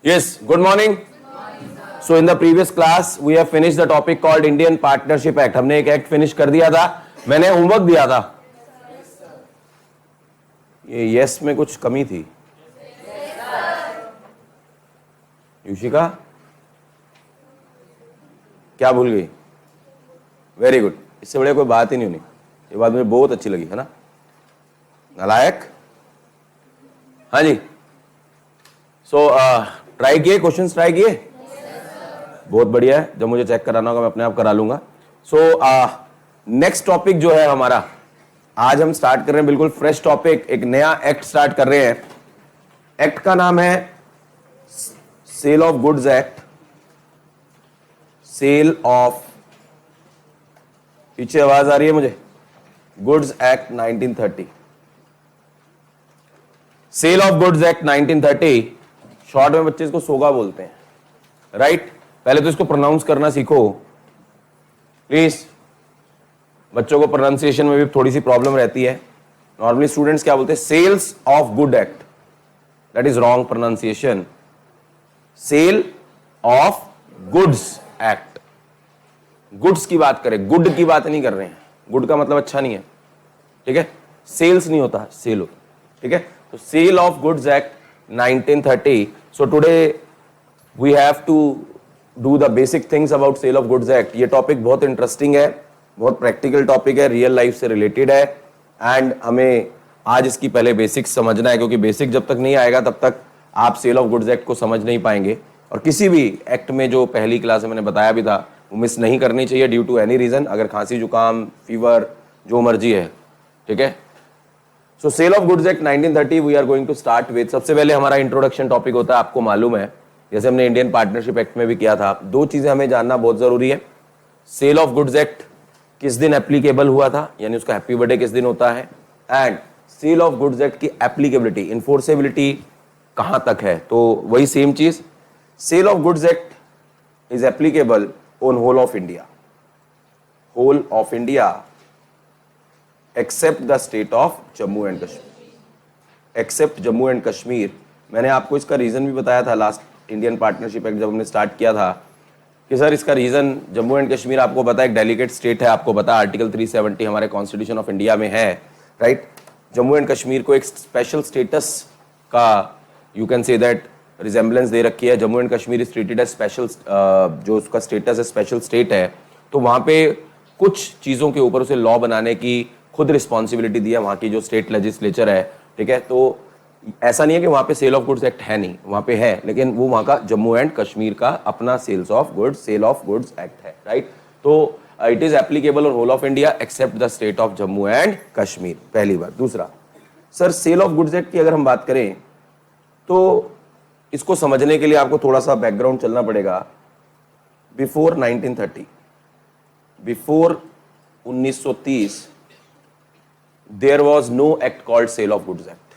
Yes, good morning. So in the previous class we have finished the topic called Indian Partnership Act. हमने एक act finish कर दिया था. मैंने homework दिया था. ये यस में कुछ कमी थी. युशिका क्या भूल गई? Very good. इससे बड़े कोई बात ही नहीं होनी. ये बात मुझे बहुत अच्छी लगी, है ना? नालायक. हाँ जी. सो ट्राई किए, क्वेश्चंस ट्राई किए? बहुत बढ़िया है. जब मुझे चेक कराना होगा मैं अपने आप करा लूंगा. सो नेक्स्ट टॉपिक जो है हमारा, आज हम स्टार्ट कर रहे हैं बिल्कुल फ्रेश टॉपिक. एक नया एक्ट स्टार्ट कर रहे हैं. एक्ट का नाम है sale of goods act. Sale of, पीछे आवाज आ रही है मुझे? Goods act 1930. Sale of goods act 1930. Short में बच्चे इसको सोगा बोलते हैं, राइट? पहले तो इसको प्रोनाउंस करना सीखो प्लीज. बच्चों को प्रोनाउंसिएशन में भी थोड़ी सी प्रॉब्लम रहती है. नॉर्मली स्टूडेंट्स क्या बोलते हैं? Sales of good act. That is wrong pronunciation. Sale of goods act. Goods की बात करें, गुड की बात नहीं कर रहे हैं. गुड का मतलब अच्छा नहीं है, ठीक है? सेल्स नहीं होता, सेल होता, ठीक है? तो sale of goods act 1930. So today we have to do the basic things about sale of goods act. ये टॉपिक बहुत इंटरेस्टिंग है, बहुत प्रैक्टिकल टॉपिक है, रियल लाइफ से रिलेटेड है. एंड हमें आज इसकी पहले बेसिक्स समझना है, क्योंकि बेसिक जब तक नहीं आएगा तब तक आप सेल ऑफ गुड्स एक्ट को समझ नहीं पाएंगे. और किसी भी एक्ट में जो पहली क्लास में मैंने बताया भी था, वो मिस नहीं करनी चाहिए ड्यू टू एनी रीजन. अगर खांसी जुकाम फीवर जो मर्जी है, ठीक है? So sale of goods act 1930 we are going to start with. सबसे पहले हमारा इंट्रोडक्शन टॉपिक होता है, आपको मालूम है, जैसे हमने इंडियन पार्टनरशिप एक्ट में भी किया था. दो चीजें हमें जानना बहुत जरूरी है. सेल ऑफ गुड्स एक्ट किस दिन एप्लीकेबल हुआ था, यानी उसका हैप्पी बर्थडे किस दिन होता है, and sale of goods act की एप्लीकेबिलिटी, इन्फोर्सेबिलिटी कहां तक है. तो वही सेम चीज. Sale of goods act is applicable on whole of India. Whole of India except the state of Jammu and Kashmir. Except Jammu and Kashmir. मैंने आपको इसका रीजन भी बताया था लास्ट इंडियन पार्टनरशिप एक्ट जब हमने स्टार्ट किया था, कि सर इसका रीजन जम्मू एंड कश्मीर आपको पता है एक डेलीगेट स्टेट है. आपको पता है आर्टिकल 370 हमारे कॉन्स्टिट्यूशन ऑफ इंडिया में है, राइट? जम्मू एंड कश्मीर को एक स्पेशल स्टेटस का, you can say that, resemblance दे रखी है. Jammu and Kashmir is treated as special, जो उसका स्टेटस है स्पेशल स्टेट है. तो वहां पे कुछ चीजों के ऊपर उसे लॉ बनाने की खुद रिस्पॉन्सिबिलिटी दी है वहां की जो स्टेट लेजिस्लेचर है, ठीक है? तो ऐसा नहीं है कि वहां पे सेल ऑफ गुड्स एक्ट है नहीं, वहां पे है, लेकिन वो वहां का जम्मू एंड कश्मीर का अपना सेल ऑफ गुड्स एक्ट है, राइट? तो it is applicable on whole of India except the state of Jammu and Kashmir. पहली बात. दूसरा, sir sale of goods act की अगर हम बात करें तो इसको समझने के लिए आपको थोड़ा सा बैकग्राउंड चलना पड़ेगा. Before 1930, before 1930 there was no act called sale of goods act.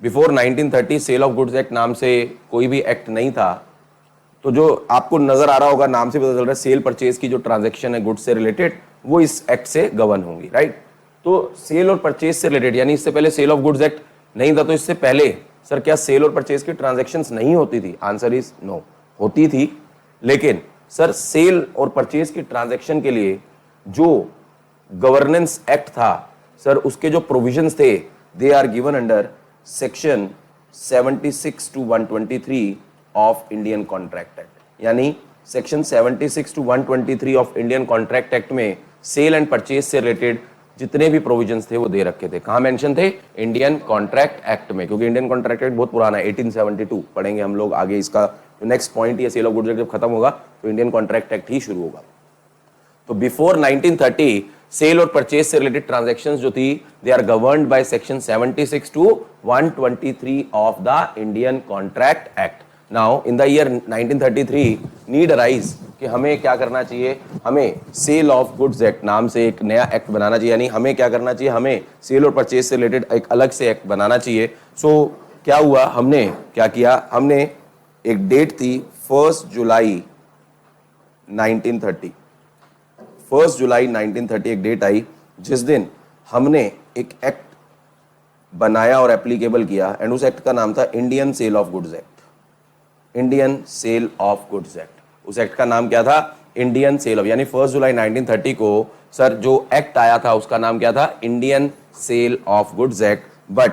Before 1930 sale of goods act नाम से कोई भी एक्ट नहीं था. तो जो आपको नजर आ रहा होगा, नाम से पता चल रहा है, सेल परचेज की जो ट्रांजैक्शन है गुड्स से रिलेटेड, वो इस एक्ट से गवर्न होंगी, राइट? तो सेल और परचेज से रिलेटेड, यानी इससे पहले सेल ऑफ गुड्स एक्ट नहीं था. तो इससे पहले सर क्या सेल और परचेज की ट्रांजेक्शन्स नहीं होती थी? आंसर इज नो, होती थी. लेकिन सर सेल और परचेज की ट्रांजेक्शन के लिए जो गवर्नेंस एक्ट था, सर उसके जो प्रोविजंस थे, they are given under section 76 to 123 of Indian contract act. यानी section 76 to 123 of Indian contract act में सेल एंड परचेज से रिलेटेड जितने भी प्रोविजंस थे वो दे रखे थे. कहां मेंशन थे? इंडियन कॉन्ट्रैक्ट एक्ट में. क्योंकि इंडियन कॉन्ट्रैक्ट एक्ट बहुत पुराना है, 1872 पढ़ेंगे हम लोग आगे. इसका नेक्स्ट पॉइंट ये सेल ऑफ गुड्स एक्ट जब खत्म होगा तो इंडियन कॉन्ट्रैक्ट एक्ट ही शुरू होगा. तो बिफोर 1930 सेल और परचेज से रिलेटेड ट्रांजैक्शंस जो थी, they are governed by section 76 to 123 of the Indian contract act. Now in the year 1933 need arise कि हमें क्या करना चाहिए, हमें सेल ऑफ गुड्स एक्ट नाम से एक नया एक्ट बनाना चाहिए. यानी हमें क्या करना चाहिए, हमें सेल और परचेज से रिलेटेड एक अलग से एक्ट बनाना चाहिए. सो क्या हुआ, हमने क्या किया, हमने एक डेट थी 1 जुलाई 1930. 1 जुलाई 1930 एक डेट आई जिस दिन हमने एक एक्ट बनाया और एप्लीकेबल किया, एंड उस एक्ट का नाम था Indian sale of goods act. Indian sale of goods act. उस एक्ट का नाम क्या था? इंडियन सेल ऑफ, यानी 1 जुलाई 1930 को सर जो एक्ट आया था उसका नाम क्या था? Indian sale of goods act. But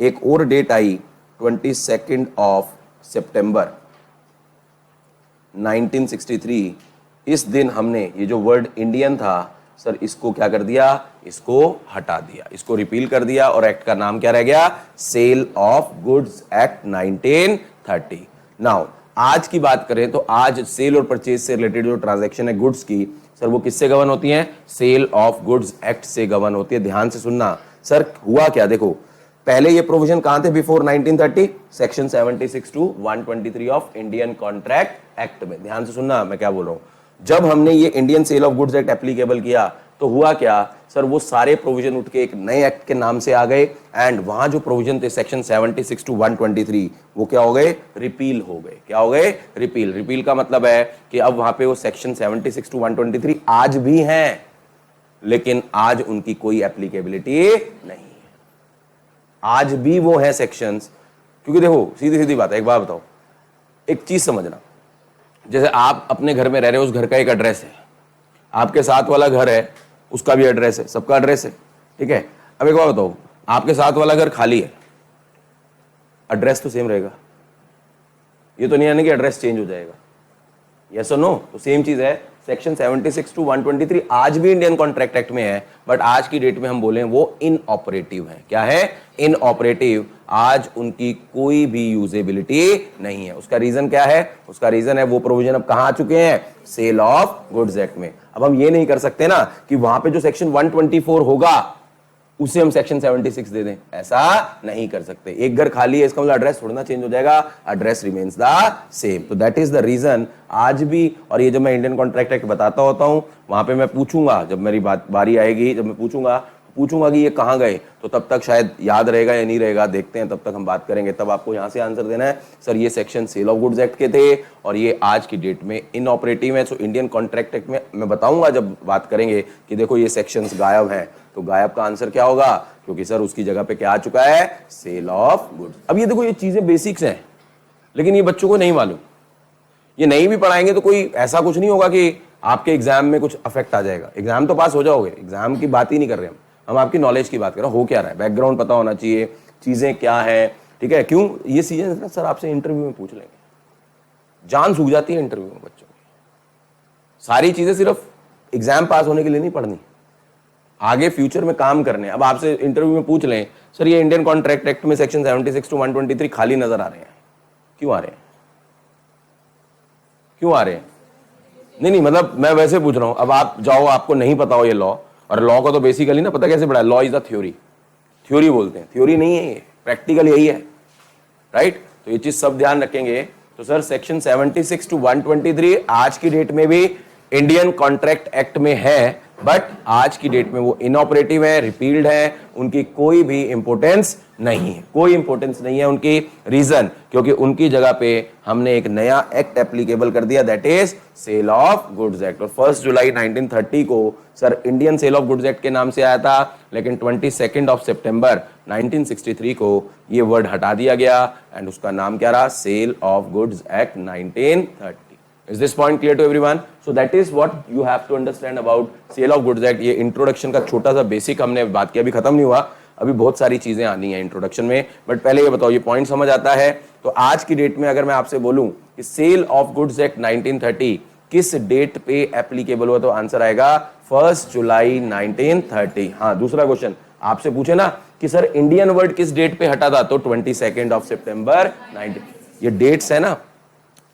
एक और डेट आई 22 ऑफ सितंबर 1963। इस दिन हमने ये जो वर्ड इंडियन था सर इसको क्या कर दिया? इसको हटा दिया, इसको रिपील कर दिया और एक्ट का नाम क्या रह गया? Sale of goods act 1930। Now आज की बात करें तो आज सेल और परचेज से रिलेटेड जो ट्रांजैक्शन है गुड्स की सर वो किससे गवर्न होती हैं? सेल ऑफ गुड्स एक्ट से गवर्न होती है। ध्यान से सुनना सर, हुआ क्या देखो, पहले ये प्रोविजन कहां थे before 1930? Section 76 to 123 of Indian contract act में। ध्यान से सुनना मैं क्या बोल रहा हूं। जब हमने ये Indian sale of goods act applicable किया तो हुआ क्या सर, वो सारे प्रोविजन उठ के एक नए एक्ट के नाम से आ गए एंड वहां जो प्रोविजन थे सेक्शन 76 टू 123 वो क्या हो गए? रिपील हो गए। क्या हो गए? रिपील। रिपील का मतलब है कि अब वहां पे वो सेक्शन 76 टू 123 आज भी हैं, लेकिन आज उनकी कोई एप्लीकेबिलिटी नहीं है। आज भी वो है सेक्शंस, क्योंकि देखो सीधी सीधी बात है, एक बात बताओ, एक चीज समझना, जैसे आप अपने घर में रह रहे हो, उस घर का एक एड्रेस है, आपके साथ वाला घर है उसका भी एड्रेस है, सबका एड्रेस है, ठीक है। अब एक बात बताओ, आपके साथ वाला घर खाली है, एड्रेस तो सेम रहेगा, ये तो नहीं है ना कि एड्रेस चेंज हो जाएगा, यस और नो? तो सेम चीज है, सेक्शन 76 टू 123 आज भी इंडियन कॉन्ट्रैक्ट एक्ट में है, बट आज की डेट में हम बोले वो इनऑपरेटिव है। क्या है? इनऑपरेटिव। आज उनकी कोई भी यूजेबिलिटी नहीं है। उसका रीजन क्या है? उसका रीजन है वो प्रोविजन अब कहां आ चुके हैं? सेल ऑफ गुड्स एक्ट में। अब हम ये नहीं कर सकते ना कि वहां पे जो सेक्शन 124 होगा उसे हम सेक्शन 76 दे दें, ऐसा नहीं कर सकते। एक घर खाली है इसका मतलब एड्रेस थोड़ा ना चेंज हो जाएगा, एड्रेस रिमेन्स द सेम। तो दैट इज द रीजन आज भी। और ये जब मैं इंडियन कॉन्ट्रैक्ट एक्ट बताता होता हूं वहां पे मैं पूछूंगा, जब मेरी बारी आएगी, जब मैं पूछूंगा कि ये कहां गए, तो तब तक शायद याद रहेगा या नहीं रहेगा, देखते हैं, तब तक हम बात करेंगे। तब आपको यहां से आंसर देना है सर ये section sale of goods act के थे और ये आज की डेट में इनऑपरेटिव है। सो इंडियन कॉन्ट्रैक्ट एक्ट में मैं बताऊंगा जब बात करेंगे कि देखो ये सेक्शंस गायब हैं, तो गायब का आंसर क्या होगा? क्योंकि सर उसकी जगह पे क्या आ चुका है? Sale of goods. अब ये देखो ये चीजें बेसिक्स हैं, लेकिन ये बच्चों को नहीं मालूम, ये नहीं भी पढ़ाएंगे तो कोई ऐसा कुछ नहीं होगा कि आपके एग्जाम में कुछ अफेक्ट आ जाएगा। एग्जाम तो पास हो जाओगे, एग्जाम की बात ही नहीं कर रहे हम आपकी नॉलेज की बात कर रहे हैं। हो क्या रहा है, बैकग्राउंड पता होना चाहिए, चीजें क्या है, ठीक है। क्यों ये चीजें ना सर आपसे इंटरव्यू में पूछ लेंगे, जान सूख जाती है इंटरव्यू में बच्चों की। सारी चीजें सिर्फ एग्जाम पास होने के लिए नहीं पढ़नी, आगे फ्यूचर में काम करने। अब आपसे इंटरव्यू में पूछ लें सर ये इंडियन कॉन्ट्रैक्ट एक्ट में सेक्शन 76 टू 123 खाली नजर आ रहे हैं, क्यों आ रहे हैं? क्यों आ रहे हैं? नहीं मतलब मैं वैसे पूछ रहा हूं। अब आप जाओ, आपको नहीं पता हो ये लॉ, और लॉ को तो बेसिकली ना पता कैसे पढ़ा है, law is a theory. Theory बोलते हैं, थ्योरी नहीं है ये, प्रैक्टिकल यही है, राइट। तो ये चीज सब ध्यान रखेंगे। तो सर सेक्शन 76 टू 123 आज की डेट में भी इंडियन कॉन्ट्रैक्ट एक्ट में है, बट आज की डेट में वो इनऑपरेटिव है, रिपील्ड है, उनकी कोई भी इंपोर्टेंस नहीं है, कोई इंपोर्टेंस नहीं है उनकी। रीजन क्योंकि उनकी जगह पे हमने एक नया एक्ट एप्लीकेबल कर दिया, that is sale of goods act. और 1 जुलाई 1930 को sir Indian sale of goods act के नाम से आया था, लेकिन 22 ऑफ सितंबर 1963 को ये वर्ड हटा दिया गया एंड उसका नाम क्या रहा? Sale of goods act 1930। Is this point clear to everyone? So that is what you have to understand about sale of goods act। ये इंट्रोडक्शन का छोटा सा बेसिक हमने बात किया, अभी खत्म नहीं हुआ, अभी बहुत सारी चीजें आनी है इंट्रोडक्शन में। बट पहले ये बताओ, ये पॉइंट समझ आता है? तो आज की डेट में अगर मैं आपसे बोलूं कि सेल ऑफ गुड्स एक्ट 1930 किस डेट पे एप्लीकेबल हुआ, तो आंसर आएगा 1 जुलाई 1930। हाँ, दूसरा क्वेश्चन आपसे पूछे ना कि सर इंडियन वर्ड किस डेट पे हटा था, तो 22 ऑफ सितंबर 19। ये डेट्स है ना,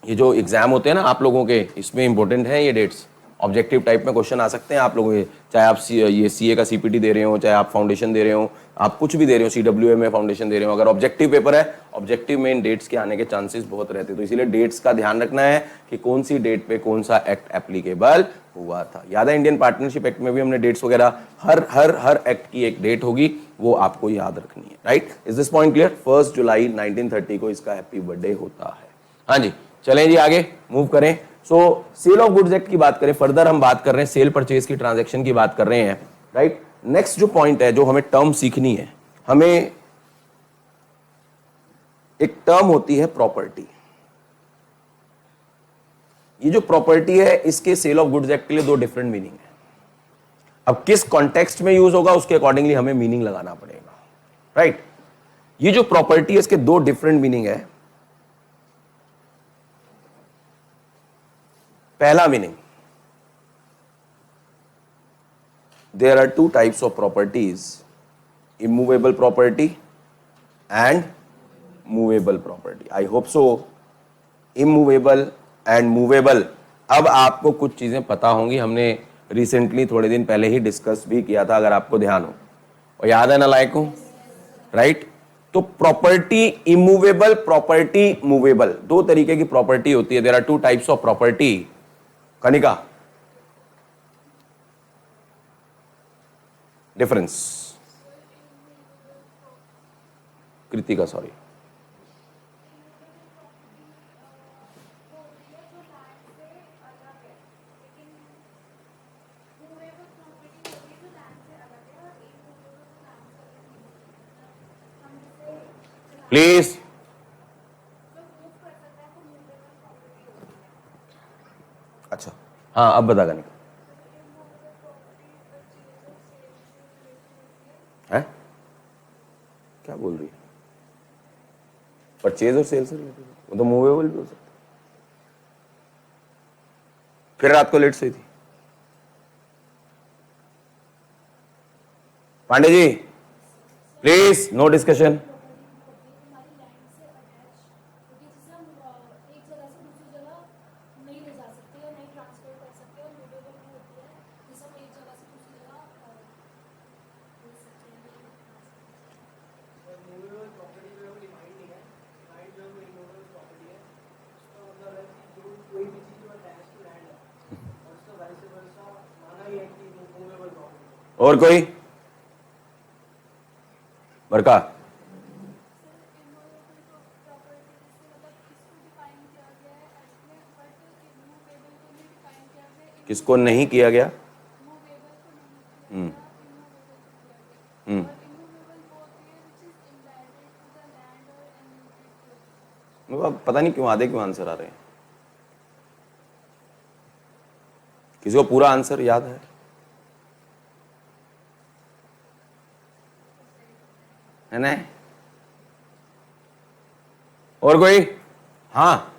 ये जो एग्जाम होते हैं ना आप लोगों के, इसमें इंपॉर्टेंट है ये डेट्स। ऑब्जेक्टिव टाइप में क्वेश्चन आ सकते हैं आप लोगों के, चाहे आप ये सीए का सीपीटी दे रहे हो, चाहे आप फाउंडेशन दे रहे हो, आप कुछ भी दे रहे हो, सीडब्ल्यूए में फाउंडेशन दे रहे हो, अगर ऑब्जेक्टिव पेपर है, ऑब्जेक्टिव में इन डेट्स के आने के चांसेस बहुत रहते हैं। तो इसीलिए डेट्स का ध्यान रखना है कि कौन सी डेट पे कौन सा एक्ट एप्लीकेबल हुआ था। याद है इंडियन पार्टनरशिप एक्ट में भी हमने डेट्स वगैरह, हर एक्ट की एक डेट होगी, वो आपको याद रखनी है, right. Is this point clear? 1 जुलाई 1930 को इसका हैप्पी बर्थडे होता है। हाँ जी, चलें जी आगे मूव करें। सो सेल ऑफ गुड्स एक्ट की बात करें, फर्दर हम बात कर रहे हैं सेल परचेज की ट्रांजैक्शन की बात कर रहे हैं, राइट। नेक्स्ट जो पॉइंट है, जो हमें टर्म सीखनी है, हमें एक टर्म होती है प्रॉपर्टी। ये जो प्रॉपर्टी है इसके सेल ऑफ गुड्स एक्ट के लिए दो डिफरेंट मीनिंग है। अब किस कॉन्टेक्स्ट में यूज होगा उसके अकॉर्डिंगली हमें मीनिंग लगाना पड़ेगा, राइट। ये जो प्रॉपर्टी है इसके दो डिफरेंट मीनिंग है। पहला meaning, there are two types of properties, immovable property and movable property. I hope so. Immovable and movable, अब आपको कुछ चीजें पता होंगी, हमने रिसेंटली थोड़े दिन पहले ही डिस्कस भी किया था, अगर आपको ध्यान हो और याद है ना लायक हो, राइट। तो प्रॉपर्टी इमूवेबल, प्रॉपर्टी मूवेबल, दो तरीके की प्रॉपर्टी होती है। There are two types of property. Kanika, difference. Kritika, sorry. Please, अच्छा हाँ अब बता कनिका। है क्या बोल रही है? परचेज और सेल से रिलेटेड, वो तो मूवेबल भी हो सकता है। फिर रात को लेट सोई थी। Pandey ji please, no discussion. और कोई बरका? किसको नहीं किया गया? पता नहीं क्यों आधे क्यों आंसर आ रहे हैं। किसी को पूरा आंसर याद है ना? और कोई? हाँ,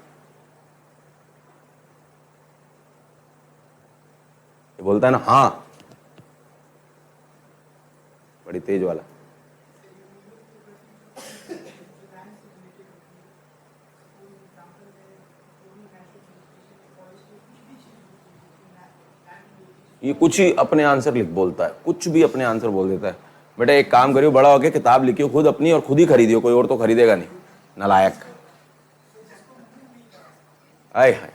ये बोलता है ना हाँ, बड़ी तेज वाला। ये कुछ ही अपने आंसर लिख बोलता है, कुछ भी अपने आंसर बोल देता है। बेटा एक काम करियो, बड़ा होके किताब लिखियो खुद अपनी और खुद ही खरीदियो, कोई और तो खरीदेगा नहीं। नालायक। आए हाय,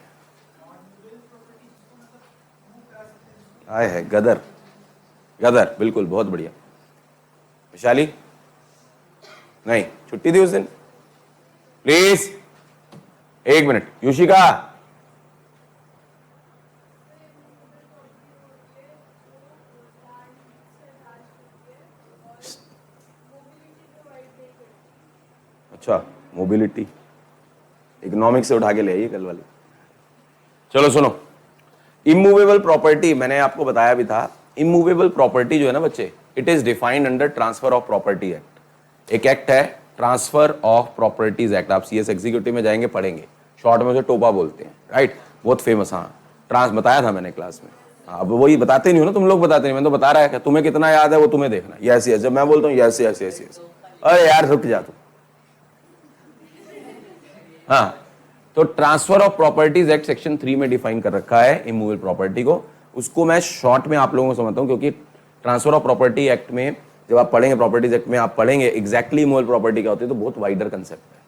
आए है गदर, गदर, बिल्कुल बहुत बढ़िया। विशाली नहीं, छुट्टी थी उस दिन। प्लीज एक मिनट। युशिका, अच्छा मोबिलिटी, इकोनॉमिक से उठा के ले आइए कल वाली। चलो सुनो, इमूवेबल प्रॉपर्टी मैंने आपको बताया भी था। इमूवेबल प्रॉपर्टी जो है ना बच्चे, it is defined under transfer of property act. एक एक्ट है ट्रांसफर ऑफ प्रॉपर्टीज एक्ट, आप सीएस एग्जीक्यूटिव में जाएंगे पढ़ेंगे, शॉर्ट में उसे टोपा बोलते हैं, राइट। बहुत फेमस, हाँ ट्रांस बताया था मैंने क्लास में। अब वही बताते नहीं हो ना तुम लोग, बताते नहीं, मैं तो बता रहा है। तुम्हें कितना याद है वो तुम्हें देखना। यस यस, जब मैं बोलता हूँ यस यस यस यस, अरे यार रुक जा तू। हाँ, तो transfer of properties act section 3 में डिफाइन कर रखा है इमूवेबल प्रॉपर्टी को। उसको मैं शॉर्ट में आप लोगों को समझता हूं, क्योंकि ट्रांसफर ऑफ प्रॉपर्टी एक्ट में जब आप पढ़ेंगे, प्रॉपर्टीज एक्ट में आप पढ़ेंगे एग्जैक्टली इमूवेबल प्रॉपर्टी क्या होती है, तो बहुत वाइडर कंसेप्ट है,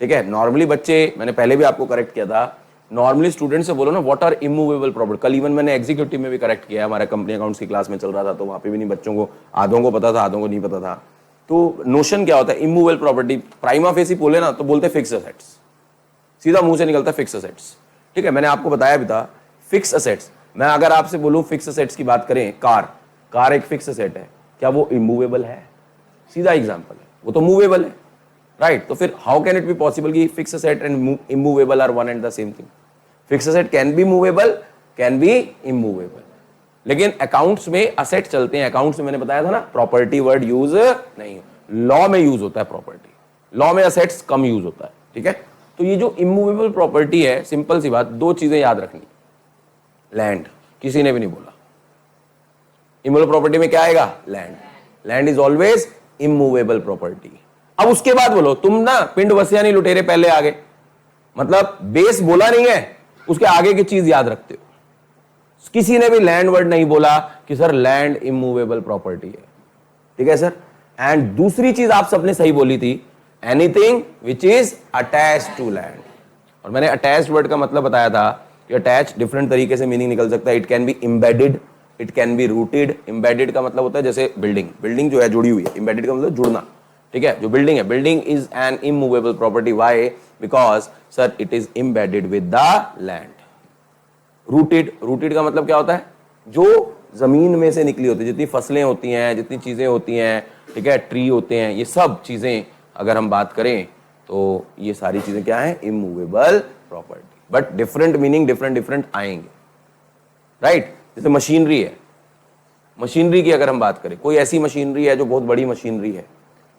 ठीक है। नॉर्मली बच्चे, मैंने पहले भी आपको करेक्ट किया था, नॉर्मली स्टूडेंट से बोलो ना व्हाट आर इमूवेबल प्रॉपर्टी। कल इवन मैंने एग्जीक्यूटिव में भी करेक्ट किया है, हमारे कंपनी अकाउंट्स की क्लास में चल रहा था, तो वहां पे भी नहीं, बच्चों को आधों को पता था आधों को नहीं पता था। तो नोशन क्या होता है इमूवेबल प्रॉपर्टी? प्राइमा फेसी बोले ना तो बोलते फिक्स असेट्स, सीधा मुंह से निकलता है फिक्स असेट्स, ठीक है। मैंने आपको बताया भी था फिक्स असेट्स। मैं अगर आपसे बोलूं फिक्स असेट्स की बात करें, कार एक फिक्स असेट है, क्या वो इमूवेबल है? सीधा एग्जांपल है, वो तो मूवेबल है, राइट। तो फिर how can it be possible कि fix asset and immovable are one and the same thing? Fix asset can be movable, can be immovable, लेकिन अकाउंट्स में असेट चलते हैं। अकाउंट्स में मैंने बताया था ना, प्रॉपर्टी वर्ड यूज नहीं, लॉ में यूज होता है प्रॉपर्टी, लॉ में असेट्स कम यूज होता है, ठीक है। तो ये जो इमूवेबल प्रॉपर्टी है, सिंपल सी बात, दो चीजें याद रखनी। लैंड, किसी ने भी नहीं बोला। इमूवेबल प्रॉपर्टी में क्या आएगा? Land. Land is always immovable property. अब उसके बाद बोलो, तुम ना पिंड वसिया नहीं लुटेरे पहले आगे, मतलब बेस बोला नहीं है, उसके आगे की चीज याद रखते हो। किसी ने भी लैंड वर्ड नहीं बोला कि सर लैंड इमूवेबल प्रॉपर्टी है, ठीक है सर। एंड दूसरी चीज आप सबने सही बोली थी, anything which is attached to land. और मैंने अटैच्ड वर्ड का मतलब बताया था कि अटैच डिफरेंट तरीके से मीनिंग निकल सकता है। It can be embedded, it can be rooted. Embedded का मतलब होता है जैसे बिल्डिंग, बिल्डिंग जो है जुड़ी हुई है। एम्बेडेड का मतलब जुड़ना, ठीक है। जो बिल्डिंग है, building is an immovable property. Why? Because sir it is embedded with the land. Rooted, rooted का मतलब क्या होता है? जो जमीन में से निकली होती है, जितनी फसलें होती हैं, जितनी चीजें होती हैं, ठीक है, ट्री होते हैं, ये सब चीजें अगर हम बात करें तो ये सारी चीजें क्या है? Immovable property. But different meaning different different आएंगे, राइट। जैसे मशीनरी है, मशीनरी की अगर हम बात करें, कोई ऐसी मशीनरी है जो बहुत बड़ी मशीनरी है,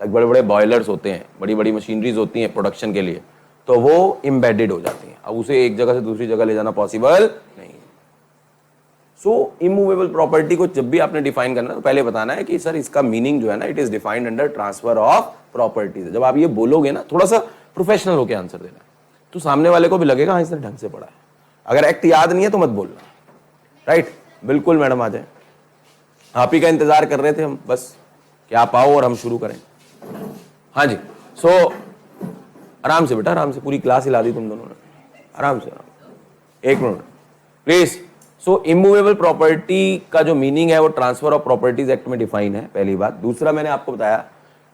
लाइक बड़े बड़े बॉयलर्स होते हैं, बड़ी बड़ी मशीनरीज होती हैं प्रोडक्शन के लिए, तो वो एम्बेडेड हो जाती हैं। अब उसे एक जगह से दूसरी जगह ले जाना पॉसिबल नहीं है। सो इमूवेबल प्रॉपर्टी को जब भी आपने डिफाइन करना तो पहले बताना है कि सर इसका मीनिंग जो है ना, it is defined under transfer of properties. जब आप ये बोलोगे ना, थोड़ा सा प्रोफेशनल होकर आंसर देना, तो सामने वाले को भी लगेगा हाँ इसने ढंग से पढ़ा है। अगर एक्ट याद नहीं है तो मत बोलना, राइट। बिल्कुल मैडम आ जाए, आप ही का इंतजार कर रहे थे हम, बस कि आप आओ और हम शुरू करें। हाँ जी, सो आराम से बेटा, आराम से, पूरी क्लास हिला दी तुम दोनों ने, आराम से, एक minute please. So immovable property का जो मीनिंग है वो ट्रांसफर ऑफ प्रॉपर्टीज एक्ट में डिफाइन है, पहली बात। दूसरा मैंने आपको बताया,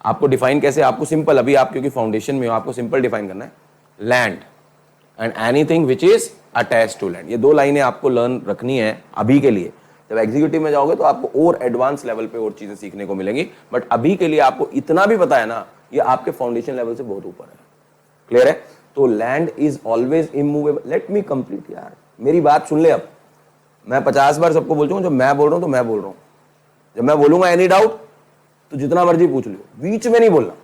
आपको डिफाइन कैसे, आपको सिंपल, अभी आप क्योंकि फाउंडेशन में हो, आपको सिंपल डिफाइन करना है, land and anything which is attached to land. ये दो लाइनें आपको लर्न रखनी है अभी के लिए। जब एग्जीक्यूटिव में जाओगे तो आपको और एडवांस लेवल पे और चीजें सीखने को मिलेंगी, बट अभी के लिए आपको इतना भी पता है ना, ये आपके फाउंडेशन लेवल से बहुत ऊपर है। क्लियर है? तो land is always immovable. Let me complete यार, मेरी बात सुन ले। अब मैं 50 बार सबको बोल चुका हूं, जब मैं बोल रहा हूं तो मैं बोल रहा हूं। जब मैं बोलूंगा एनी डाउट तो जितना मर्जी पूछ लो, बीच में नहीं बोलना।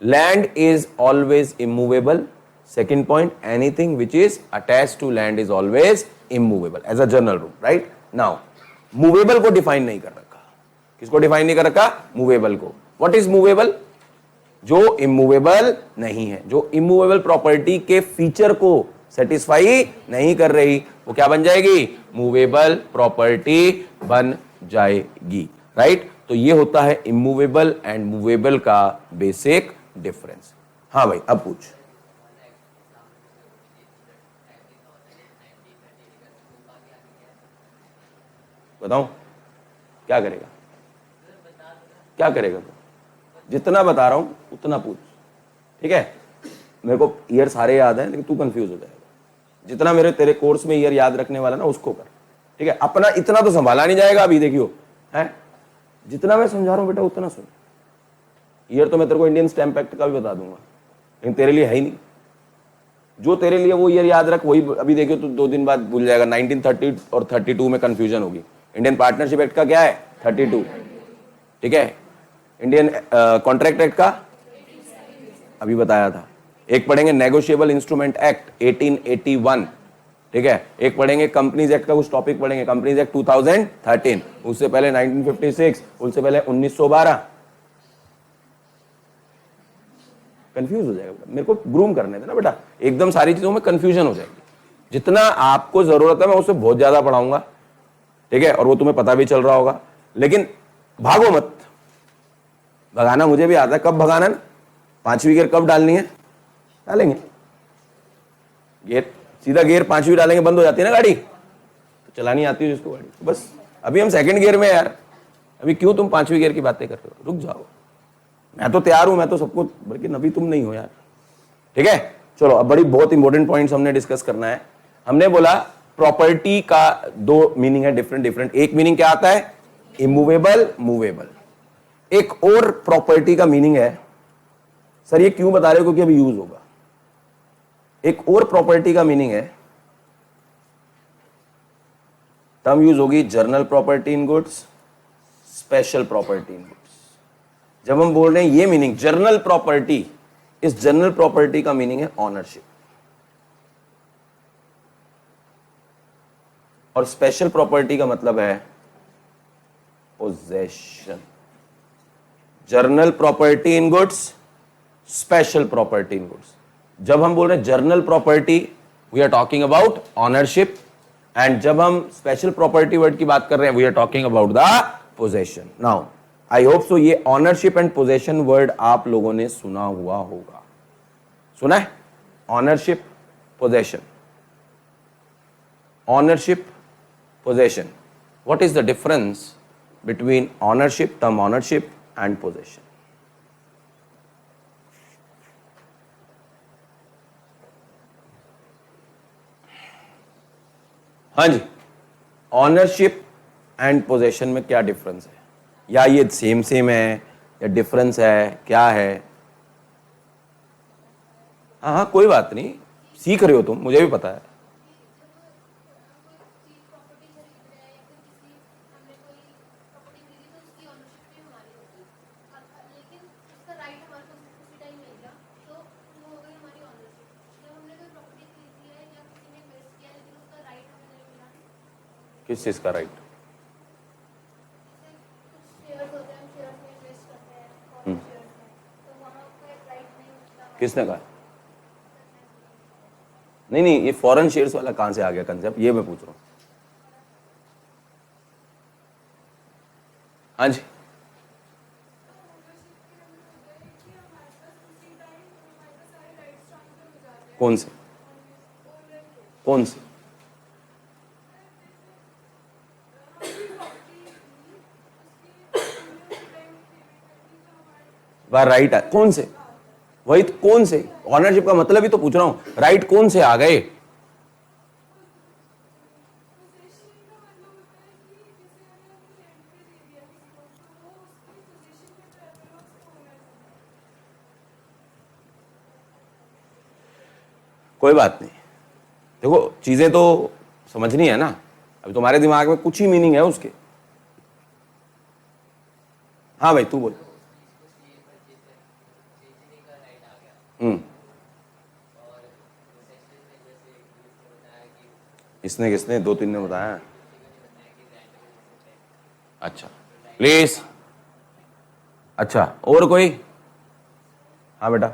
Land is always immovable. Second point, anything which is attached to land is always immovable as a general rule, right. Now movable को डिफाइन नहीं कर रखा। किसको डिफाइन नहीं कर रखा? मूवेबल को। What is movable? जो इमूवेबल नहीं है, जो इमूवेबल प्रॉपर्टी के फीचर को सेटिस्फाई नहीं कर रही, वो क्या बन जाएगी? मूवेबल प्रॉपर्टी बन जाएगी, राइट। तो ये होता है इमूवेबल एंड मूवेबल का बेसिक डिफरेंस। हाँ भाई, अब पूछ। बताऊं क्या करेगा? क्या करेगा तू? जितना बता रहा हूं उतना पूछ, ठीक है। मेरे को ईयर सारे याद है, लेकिन तू कंफ्यूज हो जाएगा। जितना मेरे तेरे कोर्स में ईयर याद रखने वाला ना, उसको कर, ठीक है। अपना इतना तो संभाला नहीं जाएगा अभी, देखियो है। जितना मैं समझा रहा हूं बेटा उतना सुन। ईयर तो मैं तेरे को इंडियन स्टैम्प एक्ट का भी बता दूंगा, लेकिन तेरे लिए है ही नहीं। जो तेरे लिए वो ईयर याद रख, वही अभी देखियो तो 2 दिन बाद भूल जाएगा। 1930 और 32 में कंफ्यूजन होगी। इंडियन पार्टनरशिप एक्ट का क्या है? 32, ठीक है। इंडियन कॉन्ट्रैक्ट एक्ट का अभी बताया था। एक पढ़ेंगे नेगोशिएबल इंस्ट्रूमेंट एक्ट 1881, ठीक है। एक पढ़ेंगे कंपनीज एक्ट का कुछ टॉपिक पढ़ेंगे, कंपनीज एक्ट 2013, उससे पहले 1956, उससे पहले 1912। कंफ्यूज हो जाएगा, मेरे को ग्रूम करने देना बेटा, एकदम सारी चीजों में कंफ्यूजन हो जाएगी। जितना आपको जरूरत है मैं उससे बहुत ज्यादा पढ़ाऊंगा, ठीक है, और वो तुम्हें पता भी चल रहा होगा। लेकिन भागो मत, भगाना मुझे भी आता है। कब भगाना है? 5वीं गियर कब डालनी है? डालेंगे गियर, सीधा गियर 5वीं डालेंगे, बंद हो जाती है ना गाड़ी, तो चलानी आती है जिसको गाड़ी। तो बस अभी हम 2nd गियर में यार, अभी क्यों तुम 5वीं गियर की बातें कर रहे हो? रुक जाओ, मैं तो तैयार हूं, मैं तो सबको, बल्कि अभी तुम नहीं हो यार, ठीक है। चलो अब बड़ी बहुत इंपॉर्टेंट पॉइंट्स हमने डिस्कस करना है। हमने बोला प्रॉपर्टी का 2 मीनिंग है डिफरेंट डिफरेंट। एक मीनिंग क्या आता है? Immovable, movable. एक और प्रॉपर्टी का मीनिंग है, सर ये क्यों बता रहे हो? क्योंकि अभी यूज होगा। एक और प्रॉपर्टी का मीनिंग है, टर्म यूज होगी general property in goods, special property in goods. जब हम बोल रहे हैं ये मीनिंग जनरल प्रॉपर्टी, इस जनरल प्रॉपर्टी का मीनिंग है ऑनरशिप, और स्पेशल प्रॉपर्टी का मतलब है possession. General property in goods, special property in goods. जब हम बोल रहे हैं general property, we are talking about ownership, and जब हम स्पेशल प्रॉपर्टी वर्ड की बात कर रहे हैं, we are talking about the possession. Now I hope so ये ऑनरशिप एंड पोजेशन वर्ड आप लोगों ने सुना हुआ होगा। सुना है? Ownership, possession, ownership, possession. What is the difference between ownership, term ownership and possession? हाँ जी, ऑनरशिप एंड पोजेशन में क्या डिफरेंस है, या ये सेम सेम है या डिफरेंस है, क्या है? हाँ हाँ कोई बात नहीं, सीख रहे हो तुम, मुझे भी पता है। किस चीज का राइट? किसने कहा? नहीं नहीं, ये फॉरेन शेयर्स वाला कहां से आ गया कंसेप्ट, ये मैं पूछ रहा हूं। हाँ जी, कौन से कौन से? वह राइट है कौन से? वही तो, कौन से? ऑनरशिप का मतलब ही तो पूछ रहा हूं, राइट कौन से आ गए? कोई बात नहीं, देखो चीजें तो समझनी है ना, अभी तुम्हारे दिमाग में कुछ ही मीनिंग है उसके। हाँ भाई तू बोल। इसने किसने? दो तीन ने बताया। अच्छा प्लीज, अच्छा और कोई? हाँ बेटा।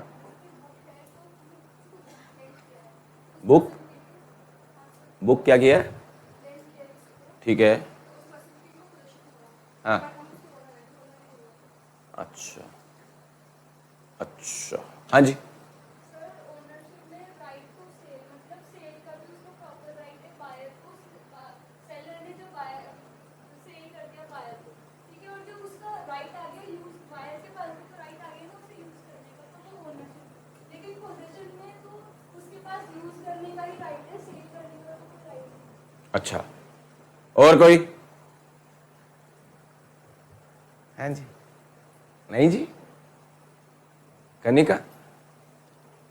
बुक, बुक क्या किया है? ठीक है, हाँ अच्छा अच्छा, हाँ जी। अच्छा और कोई? हाँ जी, नहीं जी, कनिका,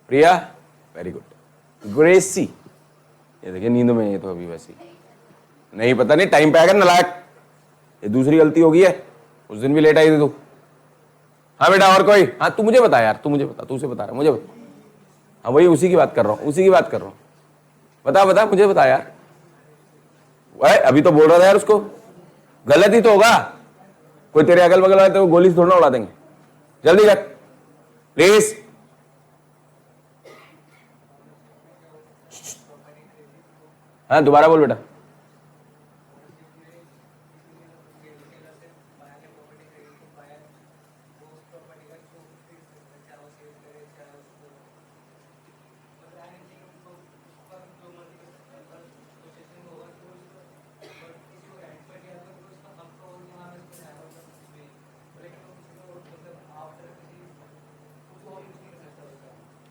प्रिया, वेरी गुड, ग्रेसी, ये देखिए नींद में, ये तो अभी वैसी नहीं, पता नहीं टाइम पे आएगा नालायक, ये दूसरी गलती होगी है, उस दिन भी लेट आई थी तू। हाँ बेटा और कोई? हाँ तू मुझे बता यार, तू मुझे बता, तू उसे बता रहा, मुझे बता। हाँ वही उसी की बात कर रहा हूँ, उसी की बात कर रहा हूँ, बता बता मुझे बता यार। अभी तो बोल रहा था यार, उसको गलत ही तो होगा, कोई तेरे अगल बगल वाले तो गोली से थोड़ा उड़ा देंगे। जल्दी कर प्लीज। हाँ दोबारा बोल बेटा।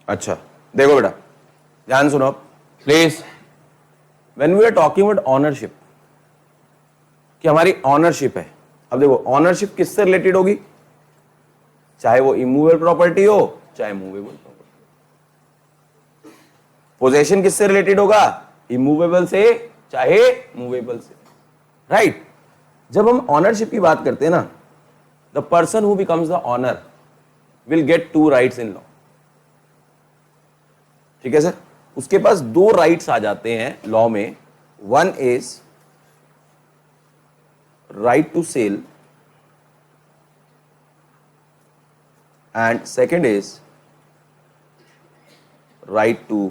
अच्छा देखो बेटा, ध्यान सुनो please. When we are talking about ownership, कि हमारी ऑनरशिप है, अब देखो ऑनरशिप किससे रिलेटेड होगी, चाहे वो इमूवेबल प्रॉपर्टी हो चाहे मूवेबल प्रॉपर्टी। पोजेशन किससे रिलेटेड होगा? इमूवेबल से चाहे मूवेबल से, राइट? जब हम ऑनरशिप की बात करते हैं ना, the person who becomes the owner will get 2 rights in law. ठीक है सर? उसके पास 2 राइट्स आ जाते हैं लॉ में। One is right to sell and second is right to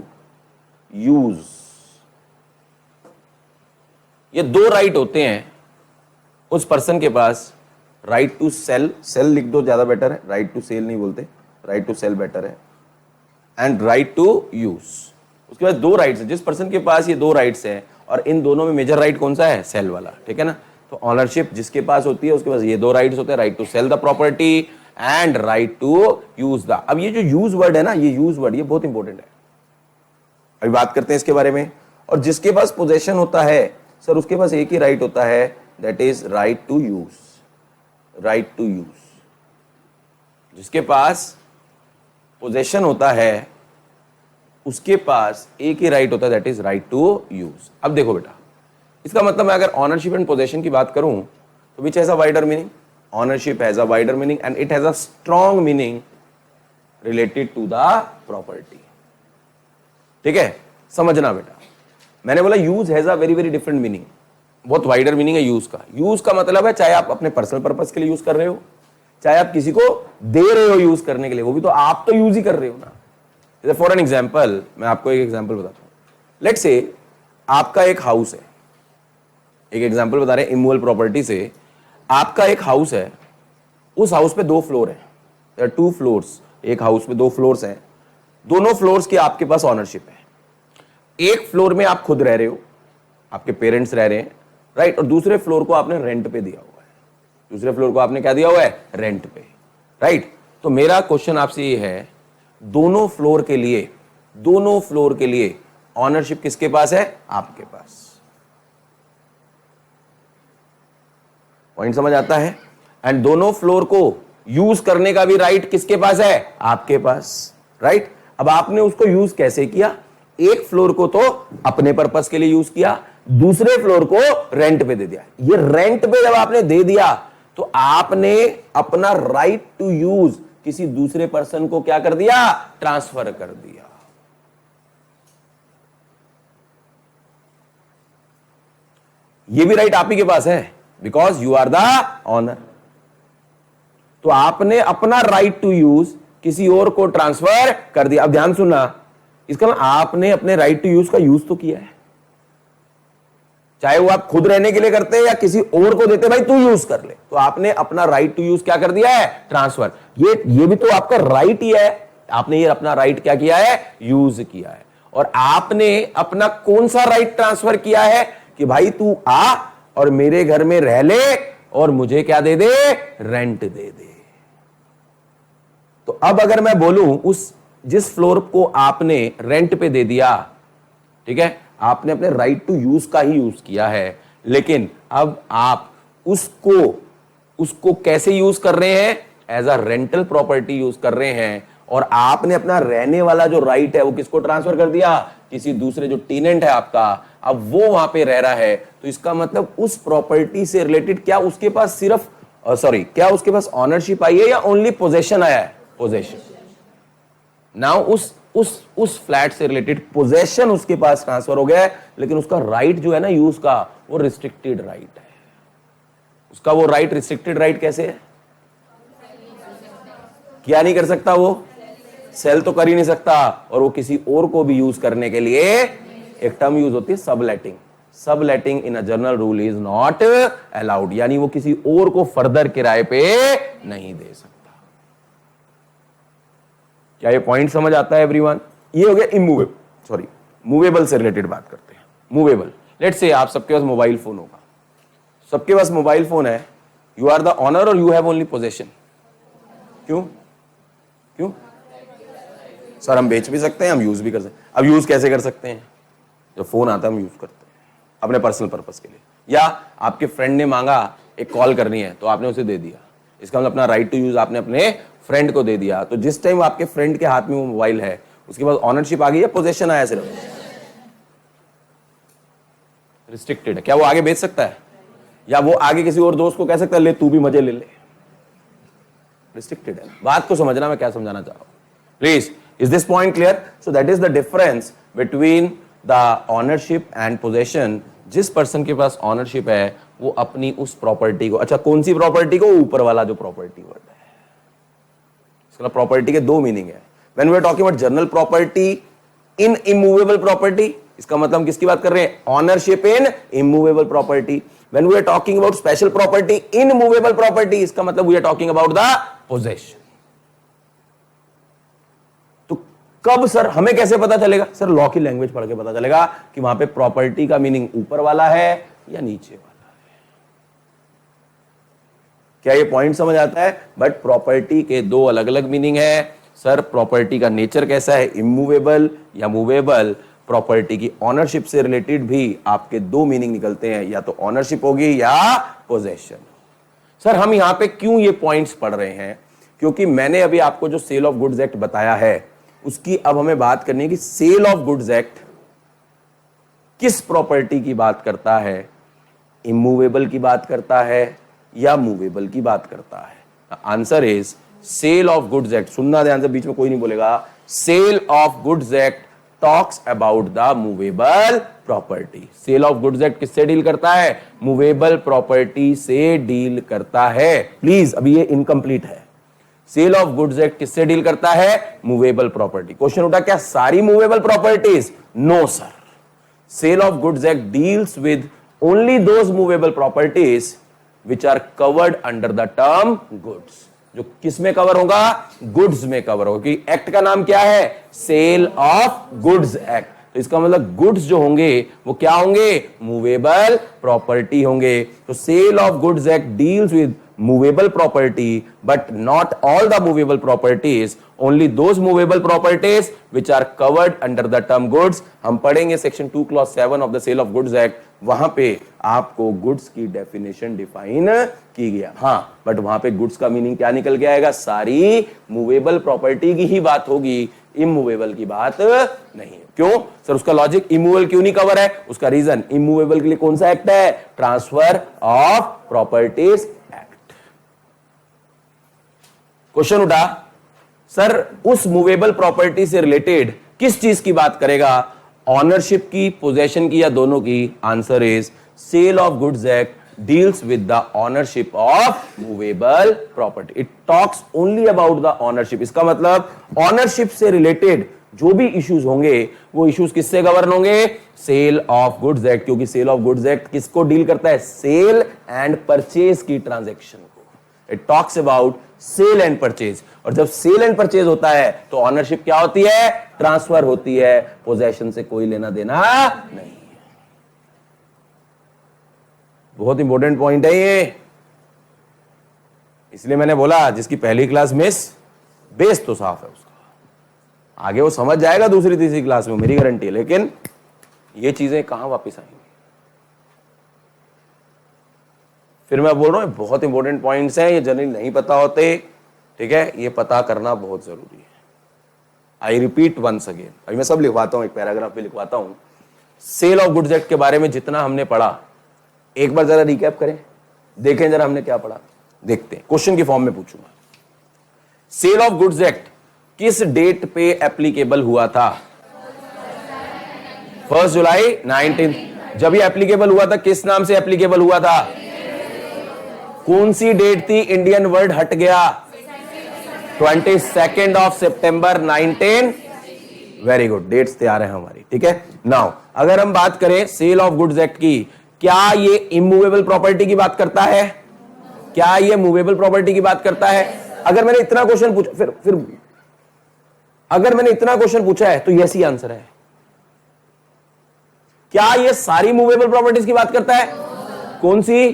use. ये 2 राइट होते हैं उस पर्सन के पास। राइट टू सेल, सेल लिख दो ज्यादा बेटर है, राइट टू सेल नहीं बोलते, राइट टू सेल बेटर है, एंड राइट टू यूज। उसके पास 2 राइट्स है। जिस पर्सन के पास ये 2 राइट्स है, और इन दोनों में मेजर राइट कौन सा है? सेल वाला, ठीक है ना? तो ऑनरशिप जिसके पास होती है उसके पास ये 2 राइट्स होते हैं, right to sell the property and right to use the. अब ये जो यूज वर्ड है ना, ये यूज वर्ड ये बहुत इंपॉर्टेंट है, अभी बात करते हैं इसके बारे में। और जिसके पास पोजेशन होता है सर, उसके पास एक ही राइट होता है, that is right to use, right to use. जिसके पास पोजेशन होता है उसके पास एक ही राइट होता है, that is right to use. अब देखो बेटा, इसका मतलब मैं अगर ऑनरशिप एंड पोजेशन की बात करूं तो which has a wider meaning? Ownership has a wider meaning and it has a strong meaning related to the property. ठीक है, समझना बेटा, मैंने बोला use has a very very different meaning, बहुत वाइडर मीनिंग है यूज का। यूज का मतलब है चाहे आप अपने पर्सनल पर्पस के लिए यूज कर रहे हो, चाहे आप किसी को दे रहे हो यूज करने के लिए, वो भी तो आप तो यूज ही कर रहे हो ना। जैसे फॉर एन एग्जाम्पल, मैं आपको एक एग्जाम्पल बताता हूं। लेट्स से आपका एक हाउस है, एक एग्जाम्पल बता रहे हैं इमूवेबल प्रॉपर्टी से। आपका एक हाउस है, उस हाउस पे 2 फ्लोर है, 2 फ्लोर्स, एक हाउस में 2 फ्लोर्स हैं, दोनों फ्लोर्स की आपके पास ऑनरशिप है। एक फ्लोर में आप खुद रह रहे हो, आपके पेरेंट्स रह रहे हैं, राइट? और दूसरे फ्लोर को आपने रेंट पे दिया हुआ है। दूसरे फ्लोर को आपने क्या दिया हुआ है? रेंट पे, राइट? तो मेरा क्वेश्चन आपसे ये है, दोनों फ्लोर के लिए ऑनरशिप किसके पास है? आपके पास। पॉइंट समझ आता है? एंड दोनों फ्लोर को यूज करने का भी राइट किसके पास है? आपके पास, राइट? अब आपने उसको यूज कैसे किया? एक फ्लोर को तो अपने पर्पस के लिए यूज किया, दूसरे फ्लोर को रेंट पे दे दिया। ये रेंट पे जब आपने दे दिया तो आपने अपना राइट टू यूज किसी दूसरे पर्सन को क्या कर दिया? ट्रांसफर कर दिया। ये भी राइट आप ही के पास है, because you are the owner. तो आपने अपना राइट टू यूज किसी और को ट्रांसफर कर दिया। अब ध्यान सुनना, इसका मतलब आपने अपने राइट टू यूज का यूज तो किया है, चाहे वो आप खुद रहने के लिए करते हैं या किसी और को देते, भाई तू यूज कर ले, तो आपने अपना राइट टू यूज क्या कर दिया है? ट्रांसफर। ये भी तो आपका राइट ही है, आपने ये अपना राइट क्या किया है? यूज किया है। और आपने अपना कौन सा राइट ट्रांसफर किया है कि भाई तू आ और मेरे घर में रह ले और मुझे क्या दे दे? रेंट दे दे। तो अब अगर मैं बोलूं, उस जिस फ्लोर को आपने रेंट पे दे दिया, ठीक है, आपने अपने राइट टू यूज का ही यूज किया है, लेकिन अब आप उसको कैसे यूज कर रहे हैं? As a rental property use कर रहे हैं। और आपने अपना रहने वाला जो राइट है वो किसको ट्रांसफर कर दिया? किसी दूसरे जो टेनेंट है आपका, अब वो वहां पे रह रहा है। तो इसका मतलब उस प्रॉपर्टी से रिलेटेड क्या उसके पास सिर्फ क्या उसके पास ऑनरशिप आई है या ओनली पोजेशन आया है? पोजेशन। नाउ उस फ्लैट से रिलेटेड पोजेशन उसके पास ट्रांसफर हो गया है, लेकिन उसका राइट जो है ना यूज का, वो रिस्ट्रिक्टेड राइट है। उसका वो राइट रिस्ट्रिक्टेड राइट कैसे है? क्या नहीं कर सकता? वो सेल तो कर ही नहीं सकता, और वो किसी और को भी यूज करने के लिए एक टर्म यूज होती है subletting. Subletting in a general rule is not allowed, यानी वो किसी और को फर्दर किराए पे नहीं दे सकता। क्या ये पॉइंट समझ आता है एवरीवन? ये हो गया मूवेबल से रिलेटेड बात करते हैं। मूवेबल, लेट्स से आप सबके पास मोबाइल फोन होगा, सबके पास मोबाइल फोन है, यू आर द ऑनर और यू हैव ओनली पोजेशन। क्यों? सर हम बेच भी सकते हैं, हम यूज भी कर सकते हैं। अब यूज कैसे कर सकते हैं? जो फोन आता है हम यूज करते हैं अपने पर्सनल पर्पस के लिए, या आपके फ्रेंड ने मांगा एक कॉल करनी है तो आपने उसे दे दिया, इसका मतलब अपना राइट टू यूज आपने अपने फ्रेंड को दे दिया। तो जिस टाइम आपके फ्रेंड के हाथ में वो मोबाइल है, उसके बाद ऑनरशिप आ गई या पोजेशन आया सिर्फ? रिस्ट्रिक्टेड है। क्या वो आगे बेच सकता है या वो आगे किसी और दोस्त को कह सकता है ले तू भी मजे ले ले? रिस्ट्रिक्टेड है। बात को समझना मैं क्या समझाना चाह रहा हूं, please. Is this point clear? So that is the difference between the ownership and possession. जिस पर्सन के पास ऑनरशिप है वो अपनी उस प्रॉपर्टी को, अच्छा कौन सी प्रॉपर्टी को? ऊपर वाला जो प्रॉपर्टी वर्ड है। इसका प्रॉपर्टी के दो मीनिंग है। When we are talking about general property in immovable property, इसका मतलब हम किसकी बात कर रहे हैं? Ownership in immovable property. When we are talking about special property in movable property, इसका मतलब we are talking about the possession. तो कब सर हमें कैसे पता चलेगा? सर लॉ की लैंग्वेज पढ़ के पता चलेगा कि वहां पे प्रॉपर्टी का मीनिंग ऊपर वाला है या नीचे वाला है। क्या ये पॉइंट समझ आता है? बट प्रॉपर्टी के दो अलग अलग मीनिंग है। सर प्रॉपर्टी का नेचर कैसा है, इमूवेबल या मूवेबल? प्रॉपर्टी की ऑनरशिप से रिलेटेड भी आपके दो मीनिंग निकलते हैं, या तो ऑनरशिप होगी या पोजेशन। सर हम यहां पे क्यों ये पॉइंट्स पढ़ रहे हैं? क्योंकि मैंने अभी आपको जो सेल ऑफ गुड्स एक्ट बताया है उसकी अब हमें बात करनी है कि सेल ऑफ गुड्स एक्ट किस प्रॉपर्टी की बात करता है, इमूवेबल की बात करता है या मूवेबल की बात करता है? Answer is sale of goods act. सुनना ध्यान से, बीच में कोई नहीं बोलेगा। Sale of goods act talks about the movable property. Sale of goods act किससे डील करता है? मूवेबल प्रॉपर्टी से डील करता है। प्लीज अभी ये इनकम्प्लीट है। सेल ऑफ गुड्स एक्ट किससे डील करता है? Movable property. क्वेश्चन उठा क्या सारी movable properties? No sir. Sale of goods act deals with only those movable properties which are covered under the term goods. जो किस में कवर होगा? गुड्स में कवर होगा। कि एक्ट का नाम क्या है? Sale of goods act. तो इसका मतलब गुड्स जो होंगे वो क्या होंगे? मूवेबल प्रॉपर्टी होंगे। तो sale of goods act deals with movable property but not all the movable properties, only those movable properties which are covered under the term goods। हम पढ़ेंगे section 2 clause 7 of the sale of goods act. वहां पे आपको goods की definition define की गया। हाँ but वहां पे गुड्स का मीनिंग क्या निकल के आएगा? सारी मूवेबल प्रॉपर्टी की ही बात होगी, इमूवेबल की बात नहीं है। क्यों सर? उसका लॉजिक इमूवेबल क्यों नहीं कवर है? उसका रीजन इमूवेबल के लिए कौन सा एक्ट है? Transfer of properties. क्वेश्चन उठा सर उस मूवेबल प्रॉपर्टी से रिलेटेड किस चीज की बात करेगा? ऑनरशिप की, पोजेशन की या दोनों की? Answer is sale of goods act deals with the ownership of movable property. It talks only about the ownership. इसका मतलब ऑनरशिप से रिलेटेड जो भी इश्यूज होंगे वो इश्यूज किससे गवर्न होंगे? Sale of goods act. क्योंकि सेल ऑफ गुड्स एक्ट किसको डील करता है? सेल एंड परचेज की ट्रांजैक्शन को। It talks about sale and purchase. और जब सेल एंड परचेज होता है तो ऑनरशिप क्या होती है? ट्रांसफर होती है। पोजेशन से कोई लेना देना नहीं। बहुत इंपॉर्टेंट पॉइंट है ये, इसलिए मैंने बोला जिसकी पहली क्लास मिस, बेस तो साफ है उसका, आगे वो समझ जाएगा दूसरी तीसरी क्लास में, मेरी गारंटी है। लेकिन ये चीजें कहां वापस आएंगी? फिर मैं बोल रहा हूं बहुत इंपॉर्टेंट पॉइंट्स हैं, ये जनरली नहीं पता होते, ठीक है? ये पता करना बहुत जरूरी है। आई रिपीट वंस अगेन, अभी मैं सब लिखवाता हूं, एक पैराग्राफ भी लिखवाता हूं। सेल ऑफ गुड्स एक्ट के बारे में जितना हमने पढ़ा एक बार जरा रिकैप करें, देखें जरा हमने क्या पढ़ा, देखते हैं। क्वेश्चन की फॉर्म में पूछूंगा, सेल ऑफ गुड्स एक्ट किस डेट पे एप्लीकेबल हुआ था? 1 जुलाई 19। जब ये एप्लीकेबल हुआ था किस नाम से एप्लीकेबल हुआ था? कौन सी डेट थी? इंडियन वर्ड हट गया, 22 ऑफ सितंबर 19। वेरी गुड, डेट्स तैयार है हमारी, ठीक है। नाउ अगर हम बात करें सेल ऑफ गुड्स एक्ट की, क्या ये इमूवेबल प्रॉपर्टी की बात करता है? क्या ये मूवेबल प्रॉपर्टी की बात करता है? अगर मैंने इतना क्वेश्चन पूछा, फिर अगर मैंने इतना क्वेश्चन पूछा है तो यस ही आंसर है। क्या ये सारी मूवेबल प्रॉपर्टीज की बात करता है? कौन सी?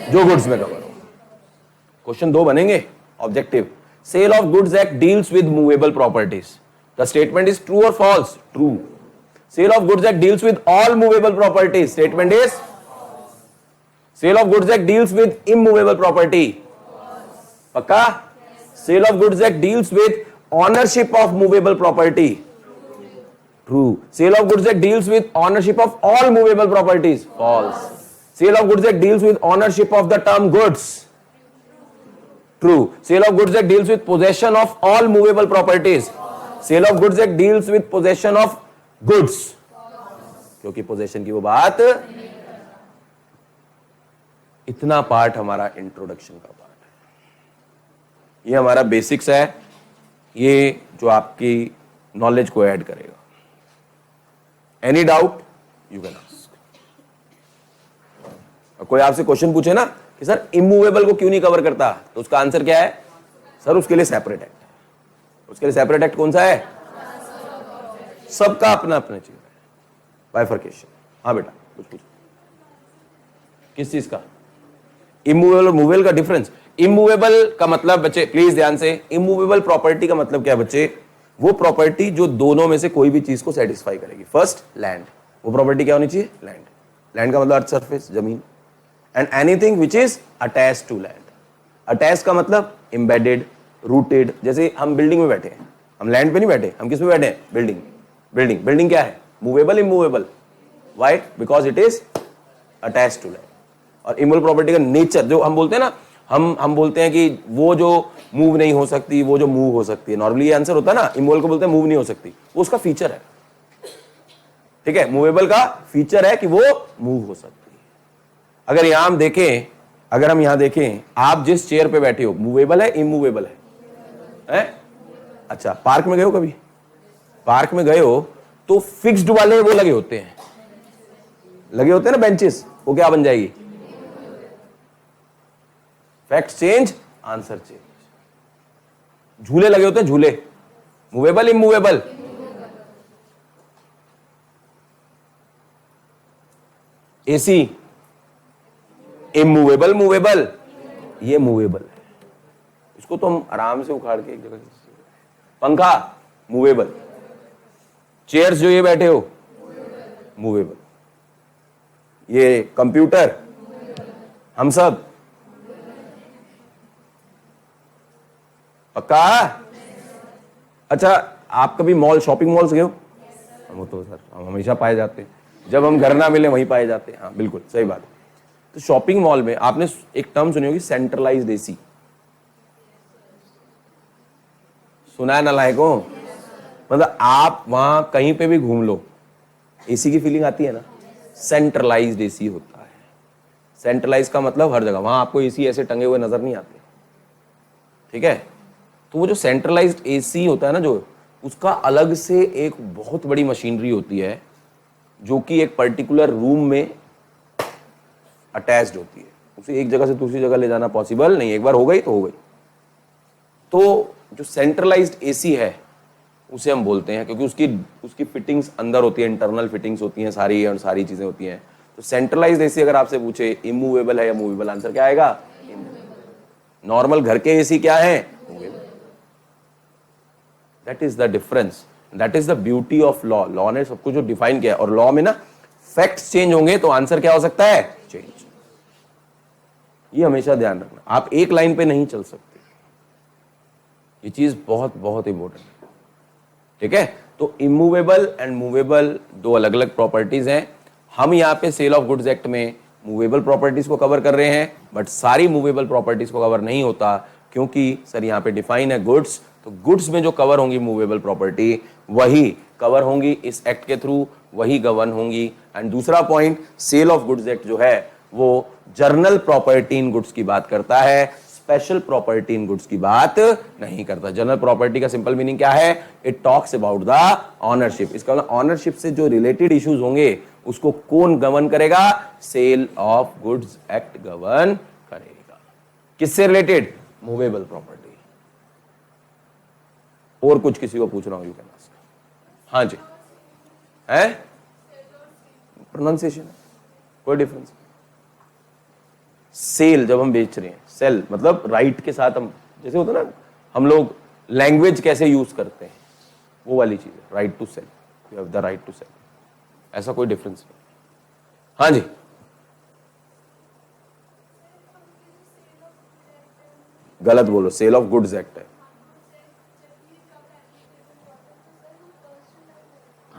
जो गुड्स में कवर हो। क्वेश्चन 2 बनेंगे objective. Sale of goods act deals with movable properties, the statement is true और false? True. Sale of goods act deals with all movable properties, statement is sale of goods act deals with immovable property, पक्का? Sale of goods act deals with ownership of movable property. True. Sale of goods act deals with ownership of all movable properties. False. Sale of goods act deals with ownership of the term goods. True. Sale of goods act deals with possession of all movable properties. Sale of goods act deals with possession of goods. क्योंकि possession की वो बात, इतना part हमारा introduction का part है, ये हमारा बेसिक्स है, ये जो आपकी नॉलेज को ऐड करेगा. Any doubt you can ask. कोई आपसे क्वेश्चन पूछे ना कि सर इमूवेबल को क्यों नहीं कवर करता, तो उसका आंसर क्या है? सर उसके लिए सेपरेट एक्ट है. उसके लिए सेपरेट एक्ट कौन सा है? सबका अपना अपना चीज है, बाइफर्केशन. हाँ बेटा कुछ पूछो. किस चीज का? इमूवेबल और मूवेबल का डिफरेंस. इमूवेबल का मतलब बच्चे प्लीज ध्यान से, इमूवेबल प्रॉपर्टी का मतलब क्या है बच्चे? वो प्रॉपर्टी जो दोनों में से कोई भी चीज को सेटिस्फाई करेगी. फर्स्ट लैंड, वो प्रॉपर्टी क्या होनी चाहिए? लैंड. लैंड का मतलब अर्थ सरफेस, जमीन. And anything which is attach to land. Attach का मतलब एम्बेडेड, रूटेड. जैसे हम बिल्डिंग में बैठे हैं, हम लैंड पे नहीं बैठे, हम किस में बैठे हैं? बिल्डिंग. बिल्डिंग बिल्डिंग क्या है? Movable immovable. Why? Because it is attach to land. और इमूवेबल प्रॉपर्टी का नेचर जो हम बोलते हैं ना, हम बोलते हैं कि वो जो मूव नहीं हो सकती, वो जो मूव हो सकती है. नॉर्मली ये आंसर होता है ना, इमूवेबल को बोलते हैं मूव नहीं हो सकती, वो उसका फीचर है. ठीक है, मूवेबल का फीचर है कि वो मूव हो सकती है. अगर यहां हम देखें, अगर हम यहां देखें, आप जिस चेयर पे बैठे हो मूवेबल है इमूवेबल है? अच्छा, पार्क में गए हो कभी? पार्क में गए हो तो फिक्स्ड वाले वो लगे होते हैं ना बेंचेस, वो क्या बन जाएगी? Fact change, answer change. झूले लगे होते हैं, झूले movable immovable? AC immovable movable? ये मूवेबल है, इसको तो हम आराम से उखाड़ के एक जगह. पंखा मूवेबल. चेयर्स जो ये बैठे हो मूवेबल. ये कंप्यूटर, हम सब पक्का? अच्छा, आप कभी मॉल, शॉपिंग मॉल्स गए हो? हम तो सर हम हमेशा पाए जाते हैं, जब हम घर ना मिले वहीं पाए जाते हैं. हाँ बिल्कुल सही बात है. तो शॉपिंग मॉल में आपने एक टर्म सुनी होगी, सेंट्रलाइज्ड एसी. सुना है ना लायकों? मतलब आप वहां कहीं पे भी घूम लो, एसी की फीलिंग आती है ना. सेंट्रलाइज्ड एसी होता है. सेंट्रलाइज का मतलब हर जगह, वहां आपको एसी ऐसे टंगे हुए नजर नहीं आते. ठीक है, तो वो जो सेंट्रलाइज्ड एसी होता है ना, जो उसका अलग से एक बहुत बड़ी मशीनरी होती है जो कि एक पर्टिकुलर रूम में अटैच्ड होती है. उसे एक जगह से दूसरी जगह ले जाना पॉसिबल नहीं, एक बार हो गई तो हो गई. तो जो सेंट्रलाइज्ड एसी है उसे हम बोलते हैं, क्योंकि उसकी फिटिंग्स अंदर होती है, इंटरनल फिटिंग्स होती हैं सारी, और सारी चीजें होती हैं. तो सेंट्रलाइज्ड एसी अगर आपसे पूछे इमूवेबल है या मूवेबल, आंसर क्या आएगा? नॉर्मल घर के एसी क्या है? Movable. That is the difference, that is the beauty of law. Law ने सब कुछ जो डिफाइन किया है, और लॉ में ना फैक्ट्स चेंज होंगे तो आंसर क्या हो सकता है? चेंज. ये हमेशा ध्यान रखना, आप एक लाइन पे नहीं चल सकते. ये चीज बहुत बहुत इंपॉर्टेंट है. ठीक है, तो इमूवेबल एंड मूवेबल दो अलग अलग प्रॉपर्टीज हैं. हम यहाँ पे सेल ऑफ गुड्स एक्ट में मूवेबल प्रॉपर्टीज को कवर कर रहे हैं, बट सारी मूवेबल प्रॉपर्टीज को कवर नहीं होता, क्योंकि सर यहाँ पे डिफाइन है गुड्स. तो गुड्स में जो कवर होंगी मूवेबल प्रॉपर्टी, वही कवर होंगी इस एक्ट के थ्रू, वही गवर्न होंगी. एंड दूसरा point, sale of goods act जो है वो जर्नल प्रॉपर्टी इन गुड्स की बात करता है, स्पेशल प्रॉपर्टी इन गुड्स की बात नहीं करता. जनरल प्रॉपर्टी का सिंपल मीनिंग क्या है? It talks about the ownership. इसका मतलब ऑनरशिप से जो रिलेटेड इश्यूज होंगे उसको कौन गवर्न करेगा? Sale of goods act govern करेगा. किससे रिलेटेड? Movable property. और कुछ किसी को पूछ रहा हूं, यू कैन आस्क. हाँ जी, है प्रोनाउंसिएशन कोई डिफरेंस? सेल जब हम बेच रहे हैं, सेल मतलब राइट के साथ, हम जैसे होता है ना, हम लोग लैंग्वेज कैसे यूज करते हैं, वो वाली चीज है. Right to sell, you have the right to sell. ऐसा कोई डिफरेंस नहीं. हाँ जी, गलत बोलो, सेल ऑफ गुड्स एक्ट है.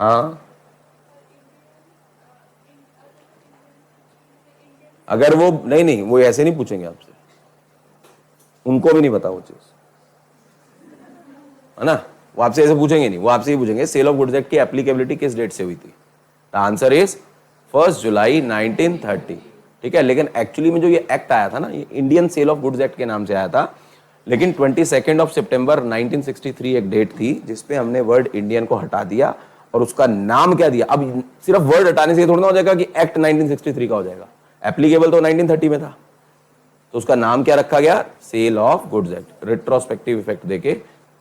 हाँ, अगर वो नहीं नहीं वो ऐसे नहीं पूछेंगे आपसे, उनको भी नहीं पता वो चीज, है ना। वो आपसे ऐसे पूछेंगे नहीं, वो आपसे ही पूछेंगे सेल ऑफ गुड्स एक्ट की एप्लीकेबिलिटी किस डेट से हुई थी। द आंसर इज 1 जुलाई 1930। ठीक है, लेकिन एक्चुअली में जो ये एक्ट आया था ना, ये Indian sale of goods act के नाम से आया था, लेकिन 22 सितंबर 1963 एक डेट थी जिसपे हमने वर्ड इंडियन को हटा दिया और उसका नाम क्या दिया। अब सिर्फ वर्ड हटाने से थोड़ा ना हो जाएगा कि एक्ट 1963 का हो जाएगा, एप्लीकेबल तो 1930 में था, तो उसका नाम क्या रखा गया, sale of goods act. Retrospective effect देके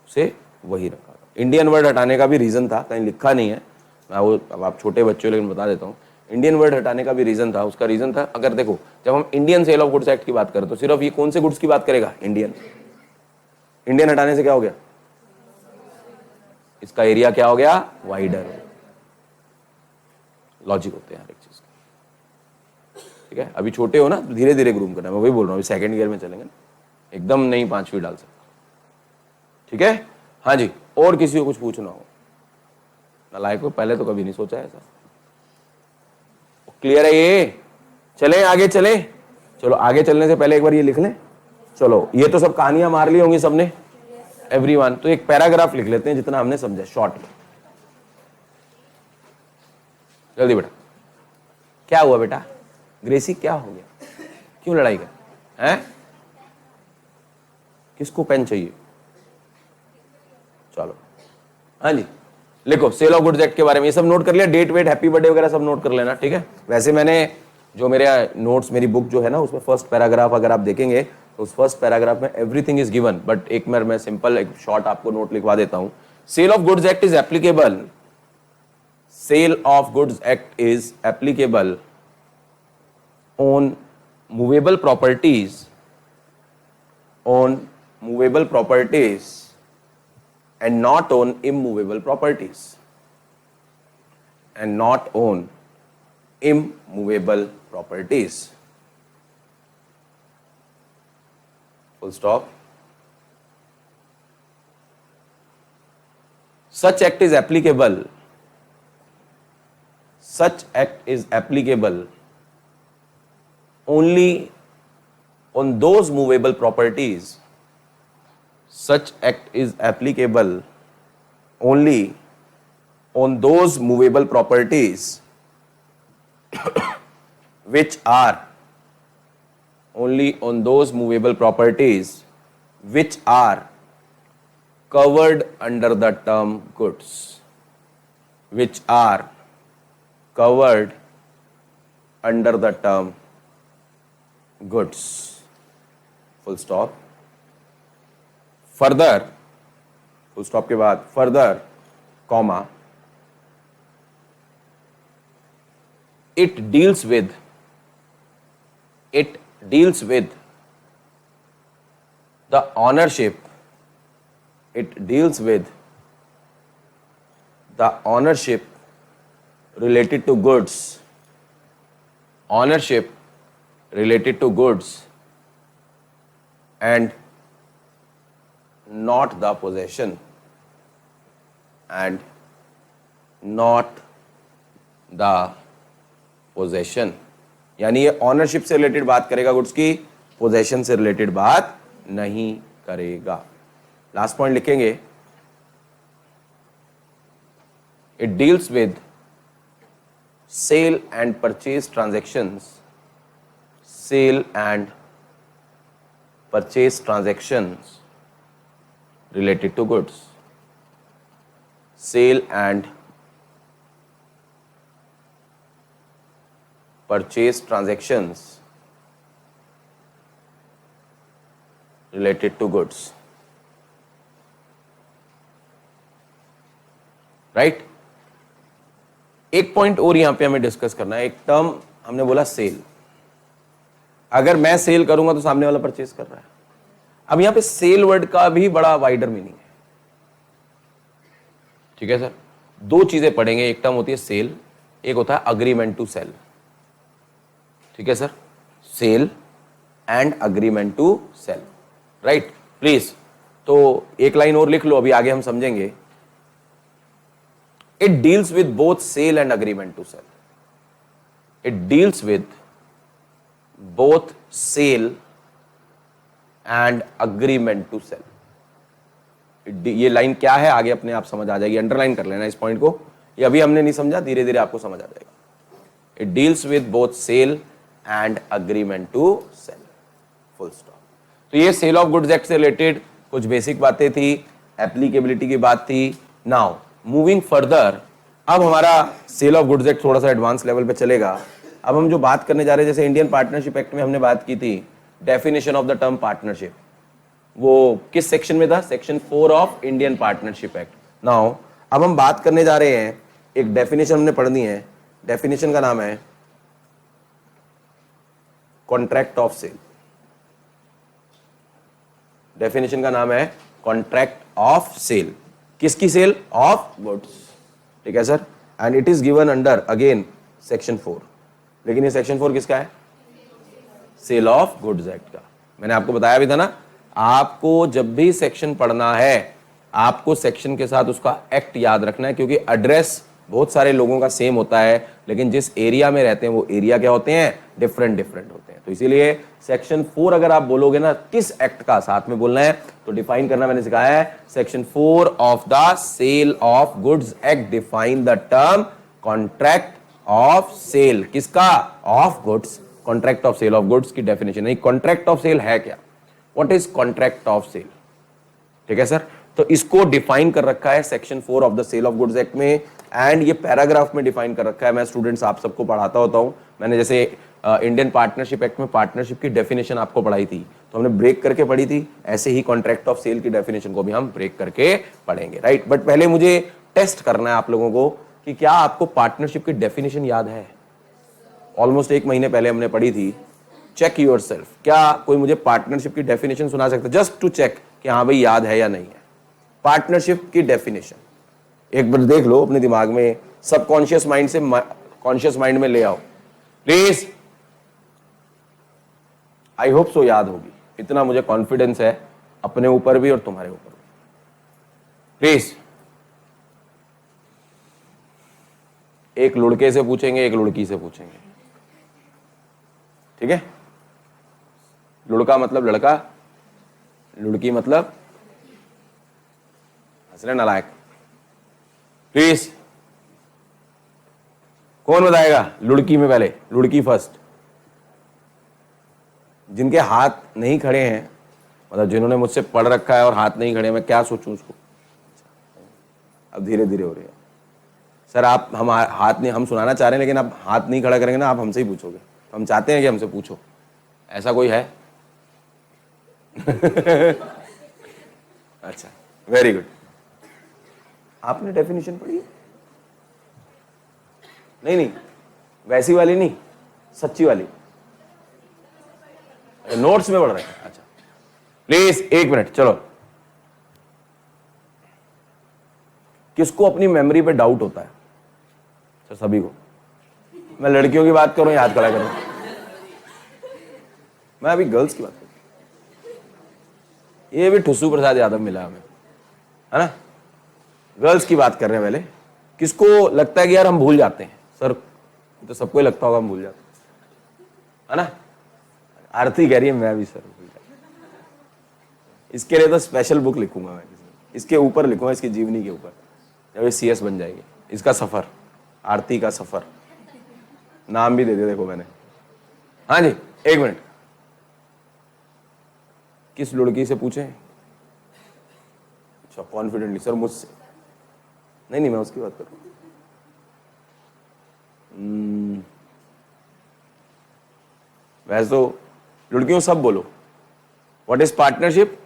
उसे वही रखा गया। इंडियन वर्ड हटाने का भी रीजन था, कहीं लिखा नहीं है, मैं वो अब आप छोटे बच्चे हो लेकिन बता देता हूँ। इंडियन वर्ड हटाने का भी रीजन था, उसका रीजन था, अगर देखो जब हम Indian sale of goods act की बात करें तो सिर्फ ये कौन से गुड्स की बात करेगा, इंडियन। इंडियन हटाने से क्या हो गया, इसका एरिया क्या हो गया, वाइडर। लॉजिक होते हैं हर एक चीज के, ठीक है। अभी छोटे हो ना, धीरे धीरे ग्रूम करना, मैं वही बोल रहा हूँ, अभी सेकंड ईयर में चलेंगे ना, एकदम नहीं 5वीं डाल सकता, ठीक है। हाँ जी, और किसी को कुछ पूछना हो, नालायक को पहले तो कभी नहीं सोचा ऐसा। क्लियर है ये, चलें आगे चलें। चलो आगे चलने से पहले एक बार ये लिख लें। चलो ये तो सब कहानियां मार ली होंगी सबने, एवरीवन, तो एक पैराग्राफ लिख लेते हैं जितना हमने समझा शॉर्ट में। जल्दी बेटा, क्या हुआ बेटा, ग्रेसी क्या हो गया, क्यों लड़ाई कर हैं, किसको पेन चाहिए, चलो हाँ जी लिखो सेल ऑफ गुड्स एक्ट के बारे में, ये सब नोट कर लिया, डेट वेट हैप्पी बर्थडे वगैरह सब नोट कर लेना, ठीक है। वैसे मैंने जो मेरे नोट्स, मेरी बुक जो है ना, उसमें फर्स्ट पैराग्राफ अगर आप देखेंगे तो उस फर्स्ट पैराग्राफ में एवरीथिंग इज गिवन, बट एक मैं सिंपल एक शॉर्ट आपको नोट लिखवा देता हूं। Sale of goods act is applicable, sale of goods act is applicable on movable properties, on movable properties and not on immovable properties, and not on immovable properties, full stop. Such act is applicable, such act is applicable only on those movable properties, such act is applicable only on those movable properties which are, only on those movable properties which are covered under the term goods, which are covered under the term goods, full stop. Further, full stop के बाद further comma, it deals with the ownership, it deals with the ownership related to goods, ownership related to goods and not the possession, and not the possession। यानी ये ownership से related बात करेगा goods की, possession से related बात नहीं करेगा। लास्ट पॉइंट लिखेंगे, it deals with sale and purchase transactions, sale and purchase transactions related to goods, sale and purchase transactions related to goods, right? एक पॉइंट और यहां पे हमें डिस्कस करना है, एक टर्म हमने बोला सेल। अगर मैं सेल करूंगा तो सामने वाला परचेज कर रहा है। अब यहां पे सेल वर्ड का भी बड़ा वाइडर मीनिंग है, ठीक है सर। दो चीजें पढ़ेंगे, एक टर्म होती है सेल, एक होता है अग्रीमेंट टू सेल, ठीक है sir. Sale and agreement to sell, right. Please तो एक लाइन और लिख लो, अभी आगे हम समझेंगे। It deals with both sale and agreement to sell. It deals with both sale and agreement to sell. ये लाइन क्या है आगे अपने आप समझ आ जाएगी, अंडरलाइन कर लेना इस पॉइंट को, ये अभी हमने नहीं समझा, धीरे धीरे आपको समझ आ जाएगा. It deals with both sale and agreement to sell. Full stop. तो ये सेल ऑफ गुड्स एक्ट से रिलेटेड कुछ बेसिक बातें थी, एप्लीकेबिलिटी की बात थी. नाउ मूविंग फर्दर, अब हमारा सेल ऑफ गुड्स एक्ट थोड़ा सा एडवांस लेवल पे चलेगा. अब हम जो बात करने जा रहे हैं, जैसे इंडियन पार्टनरशिप एक्ट में हमने बात की थी definition of the term partnership, वो किस सेक्शन में था? Section 4 of Indian partnership act. Now अब हम बात करने जा रहे हैं, एक डेफिनेशन हमने पढ़नी है. डेफिनेशन का नाम है कॉन्ट्रैक्ट ऑफ सेल. डेफिनेशन का नाम है कॉन्ट्रैक्ट ऑफ सेल. किसकी सेल? Of goods. ठीक है sir. And it is given under again section 4. लेकिन ये सेक्शन 4 किसका है? सेल ऑफ गुड्स एक्ट का. मैंने आपको बताया भी था ना, आपको जब भी सेक्शन पढ़ना है आपको सेक्शन के साथ उसका एक्ट याद रखना है, क्योंकि एड्रेस बहुत सारे लोगों का सेम होता है, लेकिन जिस एरिया में रहते हैं वो एरिया क्या होते हैं? डिफरेंट डिफरेंट होते हैं. तो इसीलिए सेक्शन 4 अगर आप बोलोगे ना, किस एक्ट का साथ में बोलना है तो डिफाइन करना मैंने सिखाया है. Section 4 of the sale of goods act define the term contract of sale. किसका? Of goods. Contract of sale of goods की डेफिनेशन नहीं. कॉन्ट्रैक्ट ऑफ सेल है क्या? What is contract of sale? ठीक है सर. तो इसको डिफाइन कर रखा है section 4 of the sale of goods act में, एंड ये पैराग्राफ में डिफाइन कर रखा है. मैं स्टूडेंट्स आप सबको पढ़ाता होता हूं. मैंने जैसे इंडियन पार्टनरशिप एक्ट में पार्टनरशिप की डेफिनेशन आपको पढ़ाई थी, तो हमने ब्रेक करके पढ़ी थी. ऐसे ही कॉन्ट्रैक्ट ऑफ सेल की डेफिनेशन को भी हम ब्रेक करके पढ़ेंगे, राइट. बट पहले मुझे टेस्ट करना है आप लोगों को कि क्या आपको पार्टनरशिप की डेफिनेशन याद है? ऑलमोस्ट 1 महीने पहले हमने पढ़ी थी. Check yourself. क्या कोई मुझे पार्टनरशिप की डेफिनेशन सुना सकता है, जस्ट टू चेक कि हाँ भाई याद है या नहीं है? पार्टनरशिप की डेफिनेशन एक बार देख लो अपने दिमाग में, सबकॉन्शियस माइंड से कॉन्शियस माइंड में ले आओ प्लीज. आई होप सो याद होगी, इतना मुझे कॉन्फिडेंस है अपने ऊपर भी और तुम्हारे ऊपर भी. प्लीज. एक लड़के से पूछेंगे, एक लड़की से पूछेंगे. ठीक है? लड़का मतलब लड़का, लड़की मतलब हंसले नालायक. प्लीज कौन बताएगा? लड़की में पहले, लड़की फर्स्ट. जिनके हाथ नहीं खड़े हैं, मतलब जिन्होंने मुझसे पढ़ रखा है और हाथ नहीं खड़े, मैं क्या सोचूं उसको? अब धीरे धीरे हो रही है. सर आप हम हाथ नहीं, हम सुनाना चाह रहे हैं लेकिन आप हाथ नहीं खड़ा करेंगे ना, आप हमसे ही पूछोगे. तो हम चाहते हैं कि हमसे पूछो. ऐसा कोई है? अच्छा, वेरी गुड. आपने डेफिनेशन पढ़ी? नहीं नहीं, वैसी वाली नहीं, सच्ची वाली. नोट्स में पढ़ रहे हैं. अच्छा प्लीज 1 मिनट. चलो, किसको अपनी मेमोरी पे डाउट होता है? सर सभी को. मैं लड़कियों की बात करूं, याद करा करूं. मैं अभी गर्ल्स की बात करूं. ये भी ठुस्सू प्रसाद यादव मिला हमें, है ना. गर्ल्स की बात कर रहे हैं पहले. किसको लगता है कि यार हम भूल जाते हैं? सर तो सबको ही लगता होगा हम भूल जाते हैं, है ना. आरती कह रही है मैं भी सर भूल जाता. इसके लिए तो स्पेशल बुक लिखूंगा मैं, इसके ऊपर लिखूंगा, इसकी जीवनी के ऊपर, जब ये CS बन जाएगी. इसका सफर, आरती का सफर, नाम भी दे दिया देखो मैंने. हाँ जी 1 मिनट. किस लड़की से पूछे? अच्छा कॉन्फिडेंटली. सर मुझसे नहीं, नहीं मैं उसकी बात कर रहा हूं. वैसे तो लड़कियों सब बोलो. What is partnership?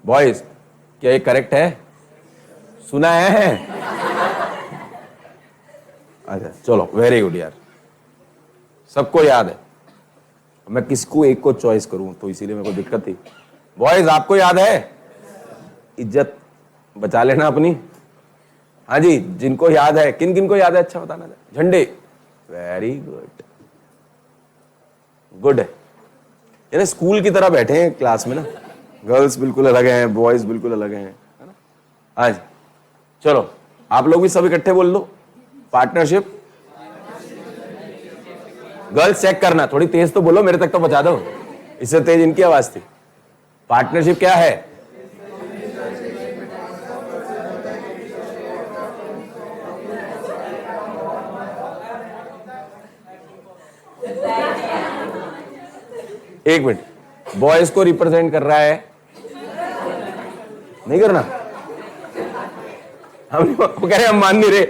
बॉयज क्या ये करेक्ट है? सुना है? अच्छा चलो वेरी गुड यार, सबको याद है. मैं किसको एक को चॉइस करूं तो इसीलिए मेरे को दिक्कत थी. बॉयज आपको याद है? इज्जत बचा लेना अपनी. हाँ जी जिनको याद है, किन किन को याद है अच्छा बताना. झंडे, वेरी गुड. गुड है, यानी स्कूल की तरह बैठे हैं क्लास में ना, गर्ल्स बिल्कुल अलग हैं, बॉयज बिल्कुल अलग हैं, है ना। आज चलो आप लोग भी सब इकट्ठे बोल लो, पार्टनरशिप। गर्ल्स चेक करना, थोड़ी तेज तो बोलो, मेरे तक तो पहुंचा दो, इससे तेज इनकी आवाज थी। पार्टनरशिप क्या है? एक मिनट, बॉयज को रिप्रेजेंट कर रहा है, नहीं करना, वो कह रहे हम मान नहीं रहे।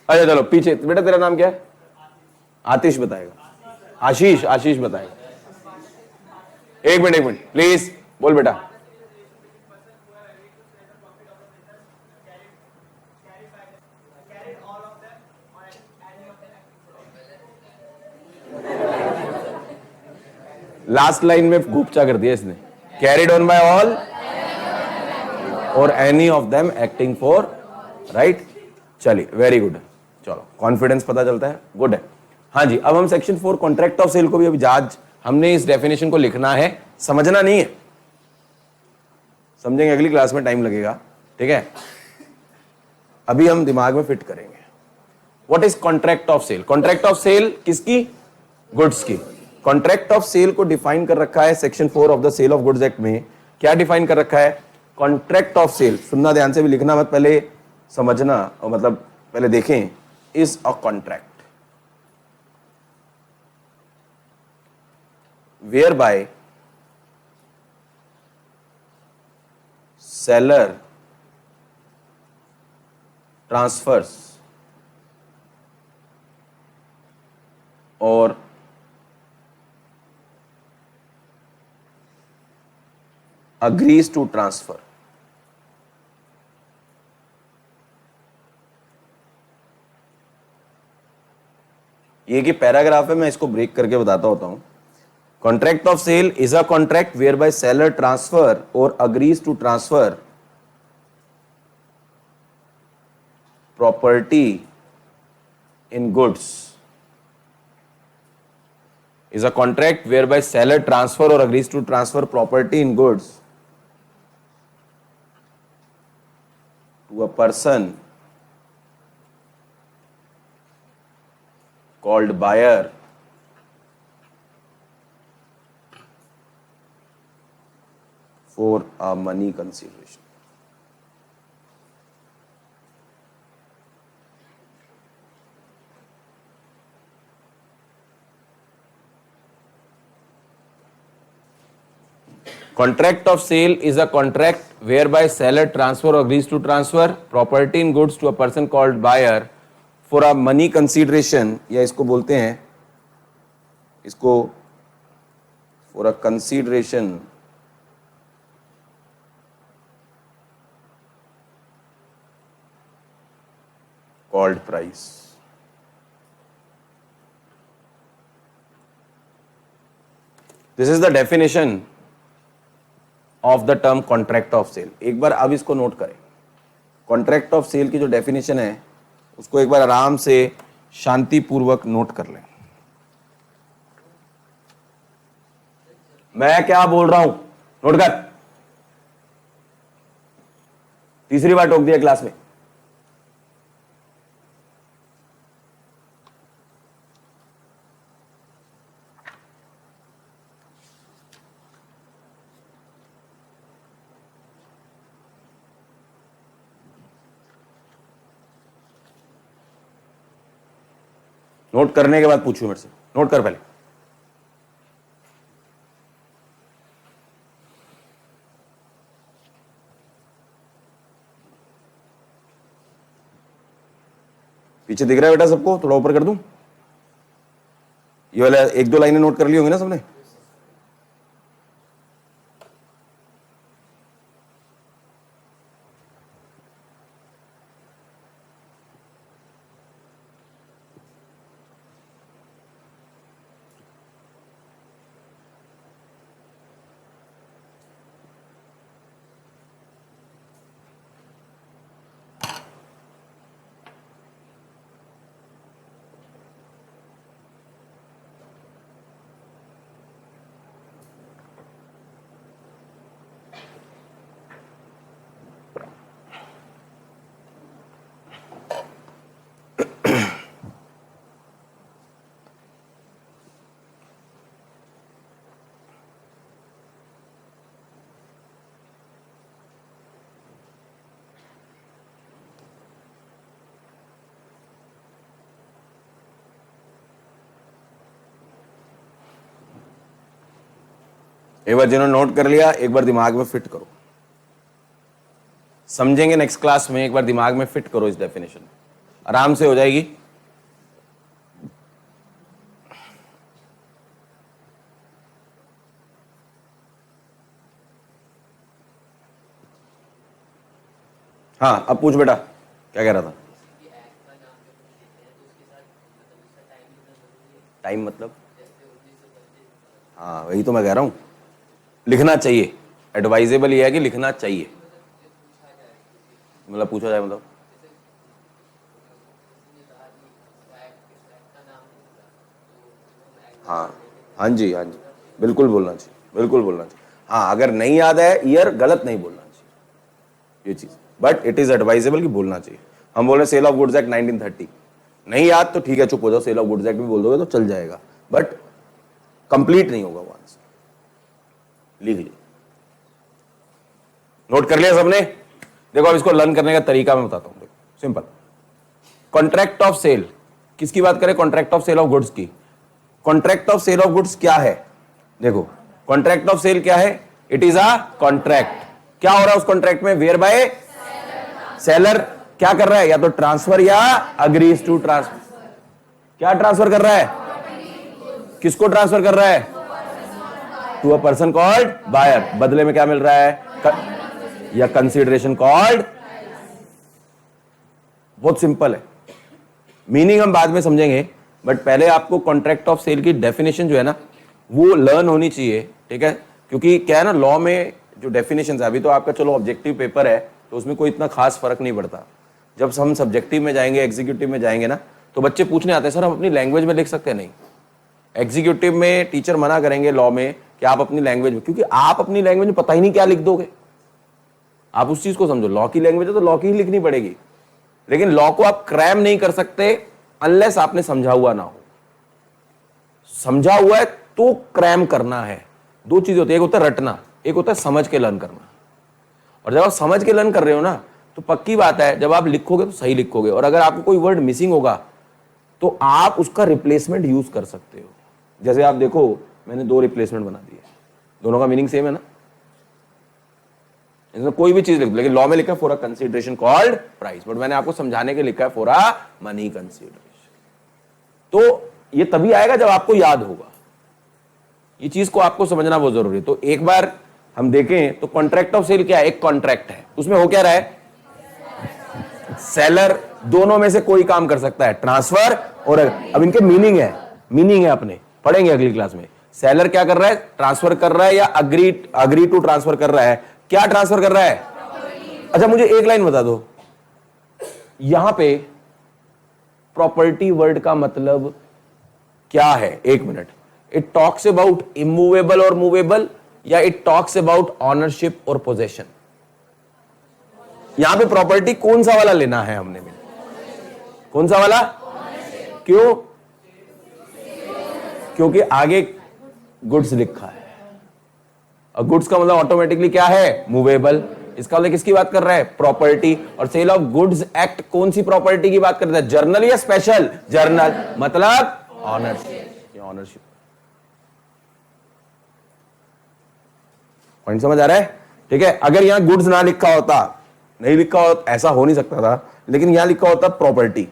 अच्छा चलो पीछे, बेटा तेरा नाम क्या है? आतिश बताएगा, आशीष, आशीष बताएगा। एक मिनट प्लीज बोल बेटा। लास्ट लाइन में गुप्चा कर दिया इसने, कैरिड ऑन बाय ऑल और any of them acting for, right. चलिए वेरी गुड, चलो कॉन्फिडेंस पता चलता है, गुड है। हाँ जी, अब हम सेक्शन 4 कॉन्ट्रैक्ट ऑफ सेल को भी अभी आज हमने इस डेफिनेशन को लिखना है, समझना नहीं है, समझेंगे अगली क्लास में, टाइम लगेगा, ठीक है। अभी हम दिमाग में फिट करेंगे। What is contract of sale? Contract of sale किसकी? गुड्स की। कॉन्ट्रैक्ट ऑफ सेल को डिफाइन कर रखा है section 4 of the sale of goods act में। क्या डिफाइन कर रखा है? कॉन्ट्रैक्ट ऑफ सेल, सुनना ध्यान से, भी लिखना मत, पहले समझना, और मतलब पहले देखें, is a contract whereby seller transfers or agrees to transfer. ये कि पैराग्राफ है, मैं इसको ब्रेक करके बताता होता हूं। Contract of sale is a contract whereby seller transfer or agrees to transfer property in goods. Is a contract whereby seller transfer or agrees to transfer property in goods to a person called buyer for a money consideration. Contract of sale is a contract whereby seller transfer or agrees to transfer property in goods to a person called buyer for a money consideration, या इसको बोलते हैं, इसको for a consideration called price. This is the definition of the term contract of sale. एक बार अब इसको note करें, contract of sale की जो डेफिनेशन है उसको एक बार आराम से शांतिपूर्वक नोट कर लें। मैं क्या बोल रहा हूं नोट कर, तीसरी बार टोक दिया क्लास में। नोट करने के बाद पूछूं मेरे से, नोट कर पहले। पीछे दिख रहा है बेटा सबको? थोड़ा ऊपर कर दूं? ये वाला एक दो लाइनें नोट कर ली होंगी ना सबने? एक बार जिन्होंने नोट कर लिया एक बार दिमाग में फिट करो, समझेंगे नेक्स्ट क्लास में, एक बार दिमाग में फिट करो इस डेफिनेशन, आराम से हो जाएगी। हाँ अब पूछ बेटा, क्या कह रहा था? टाइम मतलब? हाँ वही तो मैं कह रहा हूं, लिखना चाहिए, एडवाइजेबल ये है कि लिखना चाहिए। मतलब पूछा जाए मतलब हाँ हाँ जी हाँ जी, बिल्कुल बोलना चाहिए, बिल्कुल बोलना चाहिए। हाँ अगर नहीं याद है ईयर, गलत नहीं बोलना चाहिए ये चीज, बट इट इज एडवाइजेबल कि बोलना चाहिए। हम बोल रहे सेल ऑफ गुड्स एक्ट 1930, नहीं याद तो ठीक है चुप हो जाओ, सेल ऑफ गुड्स एक्ट भी बोल दोगे तो चल जाएगा, बट कंप्लीट नहीं होगा वो आंसर। लिख लीजिए, नोट कर लिया सबने? देखो अब इसको लर्न करने का तरीका मैं बताता हूं, देखो सिंपल। कॉन्ट्रैक्ट ऑफ सेल, किसकी बात करें? Contract of sale of goods की। Contract of sale of goods क्या है? देखो कॉन्ट्रैक्ट ऑफ सेल क्या है? It is a contract. क्या हो रहा है उस कॉन्ट्रैक्ट में? वेयर बाय सेलर क्या कर रहा है? या तो ट्रांसफर या अग्रीज टू ट्रांसफर। क्या ट्रांसफर कर रहा है? किसको ट्रांसफर कर रहा है? To a person called buyer. बदले में क्या मिल रहा है? या कंसीडरेशन कॉल्ड। बहुत सिंपल है, मीनिंग हम बाद में समझेंगे, बट पहले आपको कॉन्ट्रैक्ट ऑफ सेल की डेफिनेशन जो है ना वो लर्न होनी चाहिए, ठीक है? क्योंकि क्या है ना, लॉ में जो डेफिनेशन है, अभी तो आपका चलो ऑब्जेक्टिव पेपर है तो उसमें कोई इतना खास फर्क नहीं पड़ता। जब हम सब्जेक्टिव में जाएंगे, एग्जीक्यूटिव में जाएंगे ना, तो बच्चे पूछने आते हैं सर हम अपनी लैंग्वेज में लिख सकते हैं? नहीं, एग्जीक्यूटिव में टीचर मना करेंगे लॉ में कि आप अपनी लैंग्वेज में, क्योंकि आप अपनी लैंग्वेज में पता ही नहीं क्या लिख दोगे। आप उस चीज को समझो, लॉ की लैंग्वेज है तो लॉ की ही लिखनी पड़ेगी, लेकिन लॉ को आप क्रैम नहीं कर सकते अनलेस आपने समझा हुआ ना हो। समझा हुआ है तो क्रैम करना है। दो चीजें होती है, एक होता है रटना, एक होता है समझ के लर्न करना। और जब आप समझ के लर्न कर रहे हो ना तो पक्की बात है जब आप लिखोगे तो सही लिखोगे, और अगर आपको कोई वर्ड मिसिंग होगा तो आप उसका रिप्लेसमेंट यूज कर सकते हो। जैसे आप देखो मैंने दो रिप्लेसमेंट बना दिए, दोनों का मीनिंग सेम है ना, इसमें कोई भी चीज लिख दो, लेकिन लॉ में लिखा है for a consideration called price, but मैंने आपको समझाने के लिखा है फॉर अ मनी कंसीडरेशन। तो ये तभी आएगा जब आपको याद होगा, ये चीज को आपको समझना बहुत जरूरी है। तो एक बार हम देखें तो कॉन्ट्रैक्ट ऑफ सेल क्या है? एक कॉन्ट्रैक्ट है, उसमें हो क्या रहा है? सेलर दोनों में से कोई काम कर सकता है, ट्रांसफर और अब इनके मीनिंग है अपने पढ़ेंगे अगली क्लास में। सेलर क्या कर रहा है? ट्रांसफर कर रहा है या अग्री टू ट्रांसफर कर रहा है। क्या ट्रांसफर कर रहा है? अच्छा मुझे एक लाइन बता दो, यहां पे प्रॉपर्टी वर्ड का मतलब क्या है? एक minute, it talks about immovable और मूवेबल, या इट टॉक्स अबाउट ऑनरशिप और पोजेशन? यहां पे प्रॉपर्टी कौन सा वाला लेना है हमने भी? कौन सा वाला? क्यों? क्योंकि आगे गुड्स लिखा है, और गुड्स का मतलब ऑटोमेटिकली क्या है? मूवेबल। इसका मतलब किसकी बात कर रहा है? प्रॉपर्टी। और सेल ऑफ गुड्स एक्ट कौन सी प्रॉपर्टी की बात करता है? जर्नल या स्पेशल? जर्नल, मतलब ऑनरशिप। ऑनरशिप पॉइंट समझ आ रहा है? ठीक है, अगर यहां गुड्स ना लिखा होता, नहीं लिखा होता, ऐसा हो नहीं सकता था, लेकिन यहां लिखा होता property,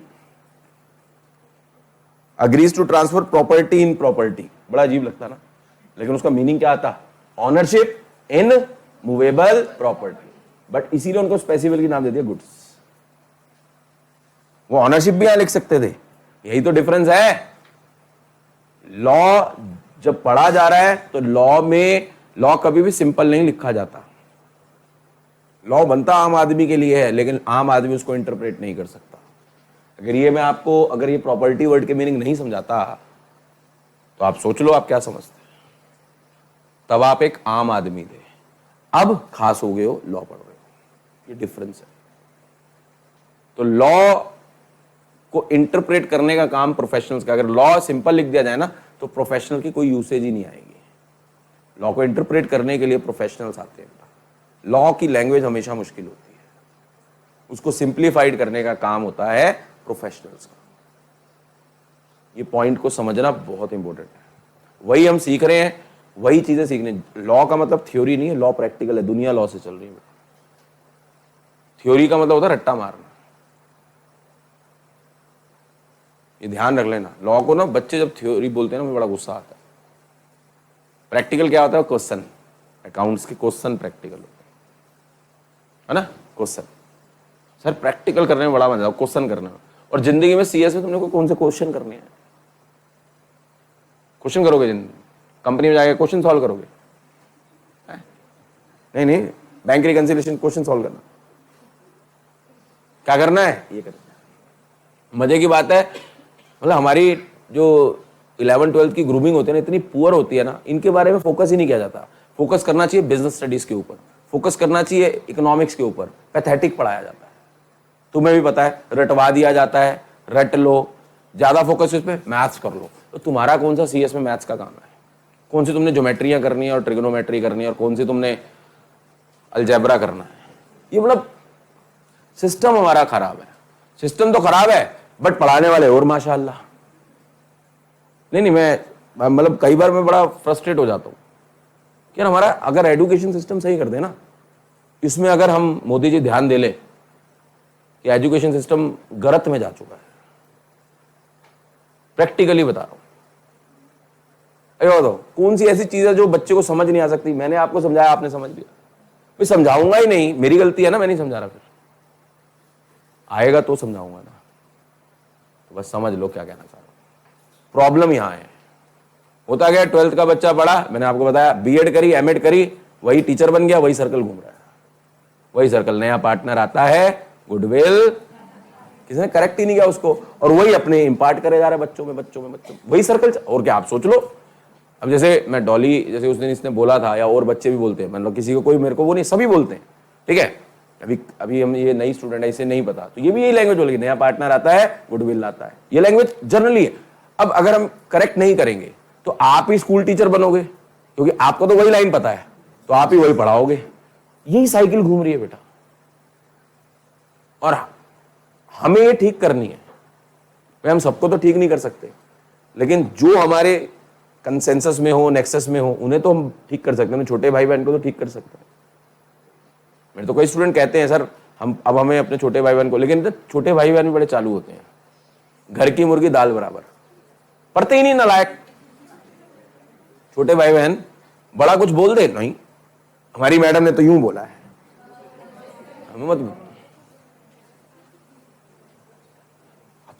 agrees to transfer property in property, बड़ा अजीब लगता ना, लेकिन उसका मीनिंग क्या आता? Ownership in movable property. But इसीलिए उनको स्पेसिफिकली नाम दे दिया गुड्स। वो ऑनरशिप भी यहां लिख सकते थे, यही तो डिफरेंस है। लॉ जब पढ़ा जा रहा है तो लॉ में, लॉ कभी भी सिंपल नहीं लिखा जाता। लॉ बनता आम आदमी के लिए है, लेकिन आम आदमी उसको इंटरप्रेट नहीं कर सकता। अगर ये मैं आपको, अगर ये प्रॉपर्टी वर्ड के मीनिंग नहीं समझाता तो आप सोच लो आप क्या समझते हैं, तब आप एक आम आदमी थे, अब खास हो गए हो, लॉ पढ़ रहे हो, ये डिफरेंस है। तो लॉ को इंटरप्रेट करने का काम प्रोफेशनल्स का। अगर लॉ सिंपल लिख दिया जाए ना तो प्रोफेशनल की कोई यूसेज ही नहीं आएगी। लॉ को इंटरप्रेट करने के लिए प्रोफेशनल्स आते हैं। लॉ की लैंग्वेज हमेशा मुश्किल होती है, उसको सिंप्लीफाइड करने का काम होता है प्रोफेशनल्स का। ये पॉइंट को समझना बहुत इंपॉर्टेंट है, वही हम सीख रहे हैं। वही चीजें सीखने। लॉ का मतलब थ्योरी नहीं है, लॉ प्रैक्टिकल है, दुनिया लॉ से चल रही है। थ्योरी का मतलब होता है रट्टा मारना। ये ध्यान रख लेना। लॉ को ना बच्चे जब थ्योरी बोलते हैं ना, मुझे बड़ा गुस्सा आता है। प्रैक्टिकल क्या होता है? क्वेश्चन। अकाउंट्स के क्वेश्चन प्रैक्टिकल होते हैं, है ना? क्वेश्चन। सर प्रैक्टिकल करने में बड़ा मजा आता है, क्वेश्चन करने में। और जिंदगी में सीएस में तुमने को कौन से क्वेश्चन करने हैं? क्वेश्चन करोगे जिंदगी, कंपनी में जाके क्वेश्चन सॉल्व करोगे? नहीं नहीं, बैंक रिकंसिलिएशन क्वेश्चन सॉल्व करना। क्या करना है? ये करना है। मजे की बात है, मतलब हमारी जो 11-12 की ग्रूमिंग होती है ना, इतनी पुअर होती है ना, इनके बारे में फोकस ही नहीं किया जाता। फोकस करना चाहिए बिजनेस स्टडीज के ऊपर, फोकस करना चाहिए इकोनॉमिक्स के ऊपर। पैथेटिक पढ़ाया जाता है, तुम्हें भी पता है, रटवा दिया जाता है, रट लो, ज्यादा फोकस उस पर, मैथ्स कर लो। तो तुम्हारा कौन सा सीएस में मैथ्स का काम है? कौन सी तुमने ज्योमेट्रियां करनी है और ट्रिग्नोमेट्री करनी है, और कौन सी तुमने अलजेब्रा करना है? ये मतलब सिस्टम हमारा खराब है। सिस्टम तो खराब है, बट पढ़ाने वाले और माशाअल्लाह। नहीं, मैं मतलब कई बार मैं बड़ा फ्रस्ट्रेट हो जाता हूँ कि हमारा अगर एजुकेशन सिस्टम सही कर दे ना, इसमें अगर हम मोदी जी ध्यान दे ले कि एजुकेशन सिस्टम गलत में जा चुका है। प्रैक्टिकली बता रहा हूं। बताओ कौन सी ऐसी चीज है जो बच्चे को समझ नहीं आ सकती? मैंने आपको समझाया, आपने समझ लिया। मैं समझाऊंगा ही नहीं, मेरी गलती है ना, मैं नहीं समझा रहा। फिर आएगा तो समझाऊंगा ना। तो बस समझ लो क्या कहना चाह रहा हूं। प्रॉब्लम यहां है। होता गया 12th का बच्चा पढ़ा, मैंने आपको बताया, बीएड करी, एमएड करी, वही टीचर बन गया, वही सर्कल घूम रहा है, वही सर्कल। नया पार्टनर आता है, गुडविल, किसी ने करेक्ट ही नहीं किया उसको, और वही अपने इंपार्ट करे जा रहा है बच्चों में, वही सर्कल। और क्या आप सोच लो, अब जैसे मैं डॉली, जैसे उस दिन इसने बोला था, या और बच्चे भी बोलते हैं, मतलब किसी को कोई मेरे को वो नहीं, सभी बोलते हैं, ठीक है। अभी हम ये नई स्टूडेंट है, इसे नहीं पता, तो ये भी यही लैंग्वेज बोलेगी, नया पार्टनर आता है, गुडविल आता है। ये लैंग्वेज जनरली है। अब अगर हम करेक्ट नहीं करेंगे तो आप ही स्कूल टीचर बनोगे, क्योंकि आपको तो वही लाइन पता है, तो आप ही वही पढ़ाओगे। यही साइकिल घूम रही है बेटा। और हमें ये ठीक करनी है। हम सबको तो ठीक नहीं कर सकते, लेकिन जो हमारे कंसेंसस में हो, नेक्सस में हो, उन्हें तो हम ठीक कर सकते हैं। छोटे भाई बहन को तो ठीक कर सकते हैं। मेरे तो कई स्टूडेंट कहते हैं, सर हमें अपने छोटे भाई बहन को, लेकिन छोटे भाई बहन भी बड़े चालू होते हैं, घर की मुर्गी दाल बराबर, पढ़ते ही नहीं, नालायक। छोटे भाई बहन बड़ा कुछ बोल दे, नहीं हमारी मैडम ने तो यूं बोला है, हमें मत।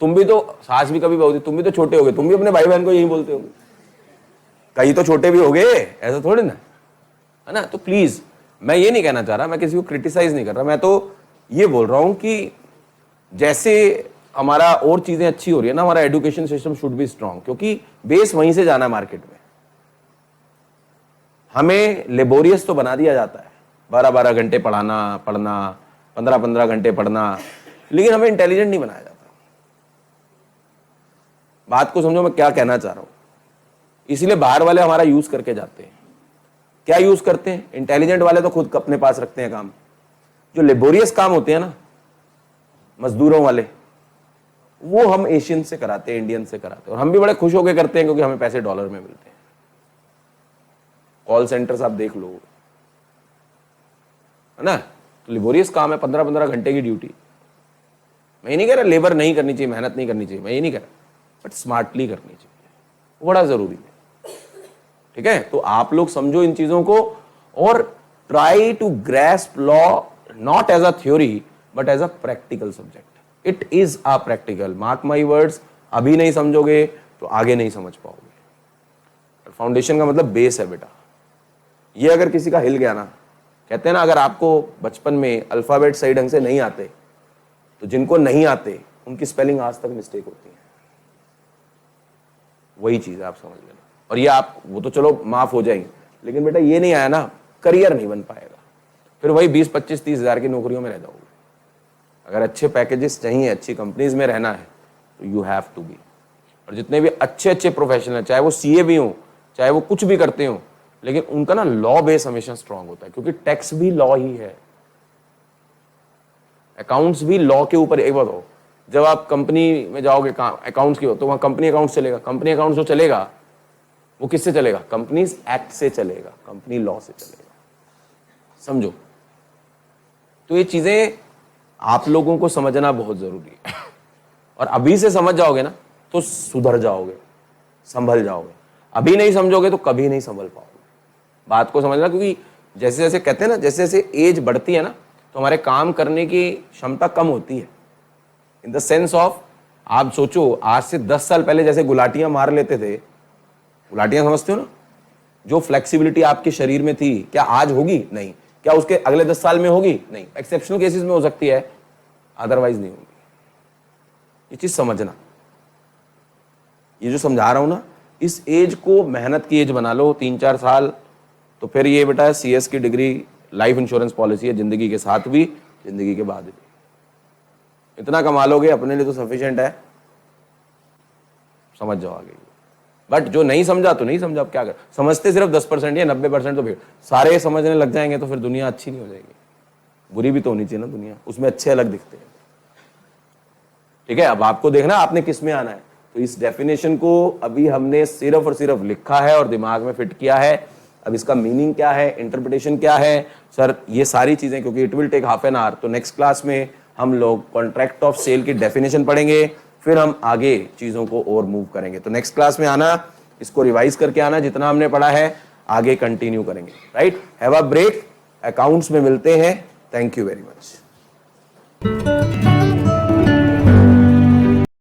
तुम भी तो, सास भी कभी बोलती, तुम भी तो छोटे हो गए, तुम भी अपने भाई बहन को यही बोलते होगे। कई तो छोटे भी हो गए, ऐसा थोड़ी ना है ना। तो प्लीज, मैं ये नहीं कहना चाह रहा, मैं किसी को क्रिटिसाइज नहीं कर रहा, मैं तो ये बोल रहा हूं कि जैसे हमारा और चीजें अच्छी हो रही है ना, हमारा education system should be strong, क्योंकि बेस वहीं से जाना मार्केट में। हमें लेबोरियस तो बना दिया जाता है, 12-12 घंटे पढ़ना, 15-15 घंटे पढ़ना, लेकिन हमें इंटेलिजेंट नहीं बनाया जाता। बात को समझो मैं क्या कहना चाह रहा हूं। इसीलिए बाहर वाले हमारा यूज करके जाते हैं। क्या यूज करते हैं? इंटेलिजेंट वाले तो खुद अपने पास रखते हैं काम। जो लेबोरियस काम होते हैं ना, मजदूरों वाले, वो हम एशियन से कराते हैं, इंडियन से कराते हैं, और हम भी बड़े खुश होकर करते हैं, क्योंकि हमें पैसे डॉलर में मिलते हैं। कॉल सेंटर्स आप देख लो, है ना। तो लेबोरियस काम है, 15-15 घंटे की ड्यूटी। मैं ये नहीं कह रहा लेबर नहीं करनी चाहिए, मेहनत नहीं करनी चाहिए, मैं ये नहीं कह रहा, बट स्मार्टली करनी चाहिए, वो बड़ा जरूरी है। ठीक है, तो आप लोग समझो इन चीजों को, और try to grasp law not as a theory but as a practical subject. It is a practical, mark my words. अभी नहीं समझोगे तो आगे नहीं समझ पाओगे। फाउंडेशन का मतलब बेस है बेटा। ये अगर किसी का हिल गया ना, कहते हैं ना, अगर आपको बचपन में अल्फाबेट सही ढंग से नहीं आते, तो जिनको नहीं आते उनकी स्पेलिंग आज तक मिस्टेक होती है। वही चीज है, आप समझ लेना। और ये आप, वो तो चलो माफ हो जाएंगे, लेकिन बेटा ये नहीं आया ना, करियर नहीं बन पाएगा। फिर वही 20-25-30 हजार की नौकरियों में रह जाओगे। अगर अच्छे पैकेजेस चाहिए, अच्छी कंपनीज में रहना है, तो यू हैव टू बी। और जितने भी अच्छे अच्छे प्रोफेशनल, चाहे वो सीए भी हो, चाहे वो कुछ भी करते हो, लेकिन उनका ना लॉ बेस हमेशा स्ट्रांग होता है, क्योंकि टैक्स भी लॉ ही है, अकाउंट्स भी लॉ के ऊपर। एक बात हो, जब आप कंपनी में जाओगे, काम अकाउंट्स की हो, तो वहां कंपनी अकाउंट्स चलेगा। कंपनी अकाउंट्स जो चलेगा, वो किससे चलेगा? कंपनीज एक्ट से चलेगा, कंपनी लॉ से चलेगा। समझो, तो ये चीजें आप लोगों को समझना बहुत जरूरी है और अभी से समझ जाओगे ना तो सुधर जाओगे, संभल जाओगे। अभी नहीं समझोगे तो कभी नहीं संभल पाओगे। बात को समझना, क्योंकि जैसे जैसे कहते हैं ना, जैसे जैसे एज बढ़ती है ना तो हमारे काम करने की क्षमता कम होती है। इन द सेंस ऑफ, आप सोचो आज से 10 साल पहले जैसे गुलाटियां मार लेते थे, गुलाटियां समझते हो ना, जो फ्लेक्सिबिलिटी आपके शरीर में थी, क्या आज होगी? नहीं। क्या उसके अगले 10 साल में होगी? नहीं। एक्सेप्शनल केसेस में हो सकती है, अदरवाइज नहीं होगी। ये चीज समझना, ये जो समझा रहा हूं ना, इस एज को मेहनत की एज बना लो, 3-4 साल, तो फिर ये बेटा CS की डिग्री लाइफ इंश्योरेंस पॉलिसी है, जिंदगी के साथ भी, जिंदगी के बाद भी। इतना कमा लोगे अपने लिए तो सफिशिएंट है, समझ जाओ आगे। बट जो नहीं समझा तो नहीं समझा, अब क्या कर, समझते सिर्फ 10% या 90%, तो फिर सारे समझने लग जाएंगे तो फिर दुनिया अच्छी नहीं हो जाएगी। बुरी भी तो होनी चाहिए ना दुनिया, उसमें अच्छे अलग दिखते हैं। ठीक है, अब आपको देखना आपने किस में आना है। तो इस डेफिनेशन को अभी हमने सिर्फ और सिर्फ लिखा है और दिमाग में फिट किया है। अब इसका मीनिंग क्या है, इंटरप्रिटेशन क्या है सर, ये सारी चीजें, क्योंकि it will take half an hour, तो नेक्स्ट क्लास में हम लोग कॉन्ट्रैक्ट ऑफ सेल की डेफिनेशन पढ़ेंगे, फिर हम आगे चीजों को और मूव करेंगे। तो नेक्स्ट क्लास में आना, इसको रिवाइज करके आना, जितना हमने पढ़ा है आगे कंटिन्यू करेंगे। Right, have a break, accounts में मिलते हैं। Thank you very much.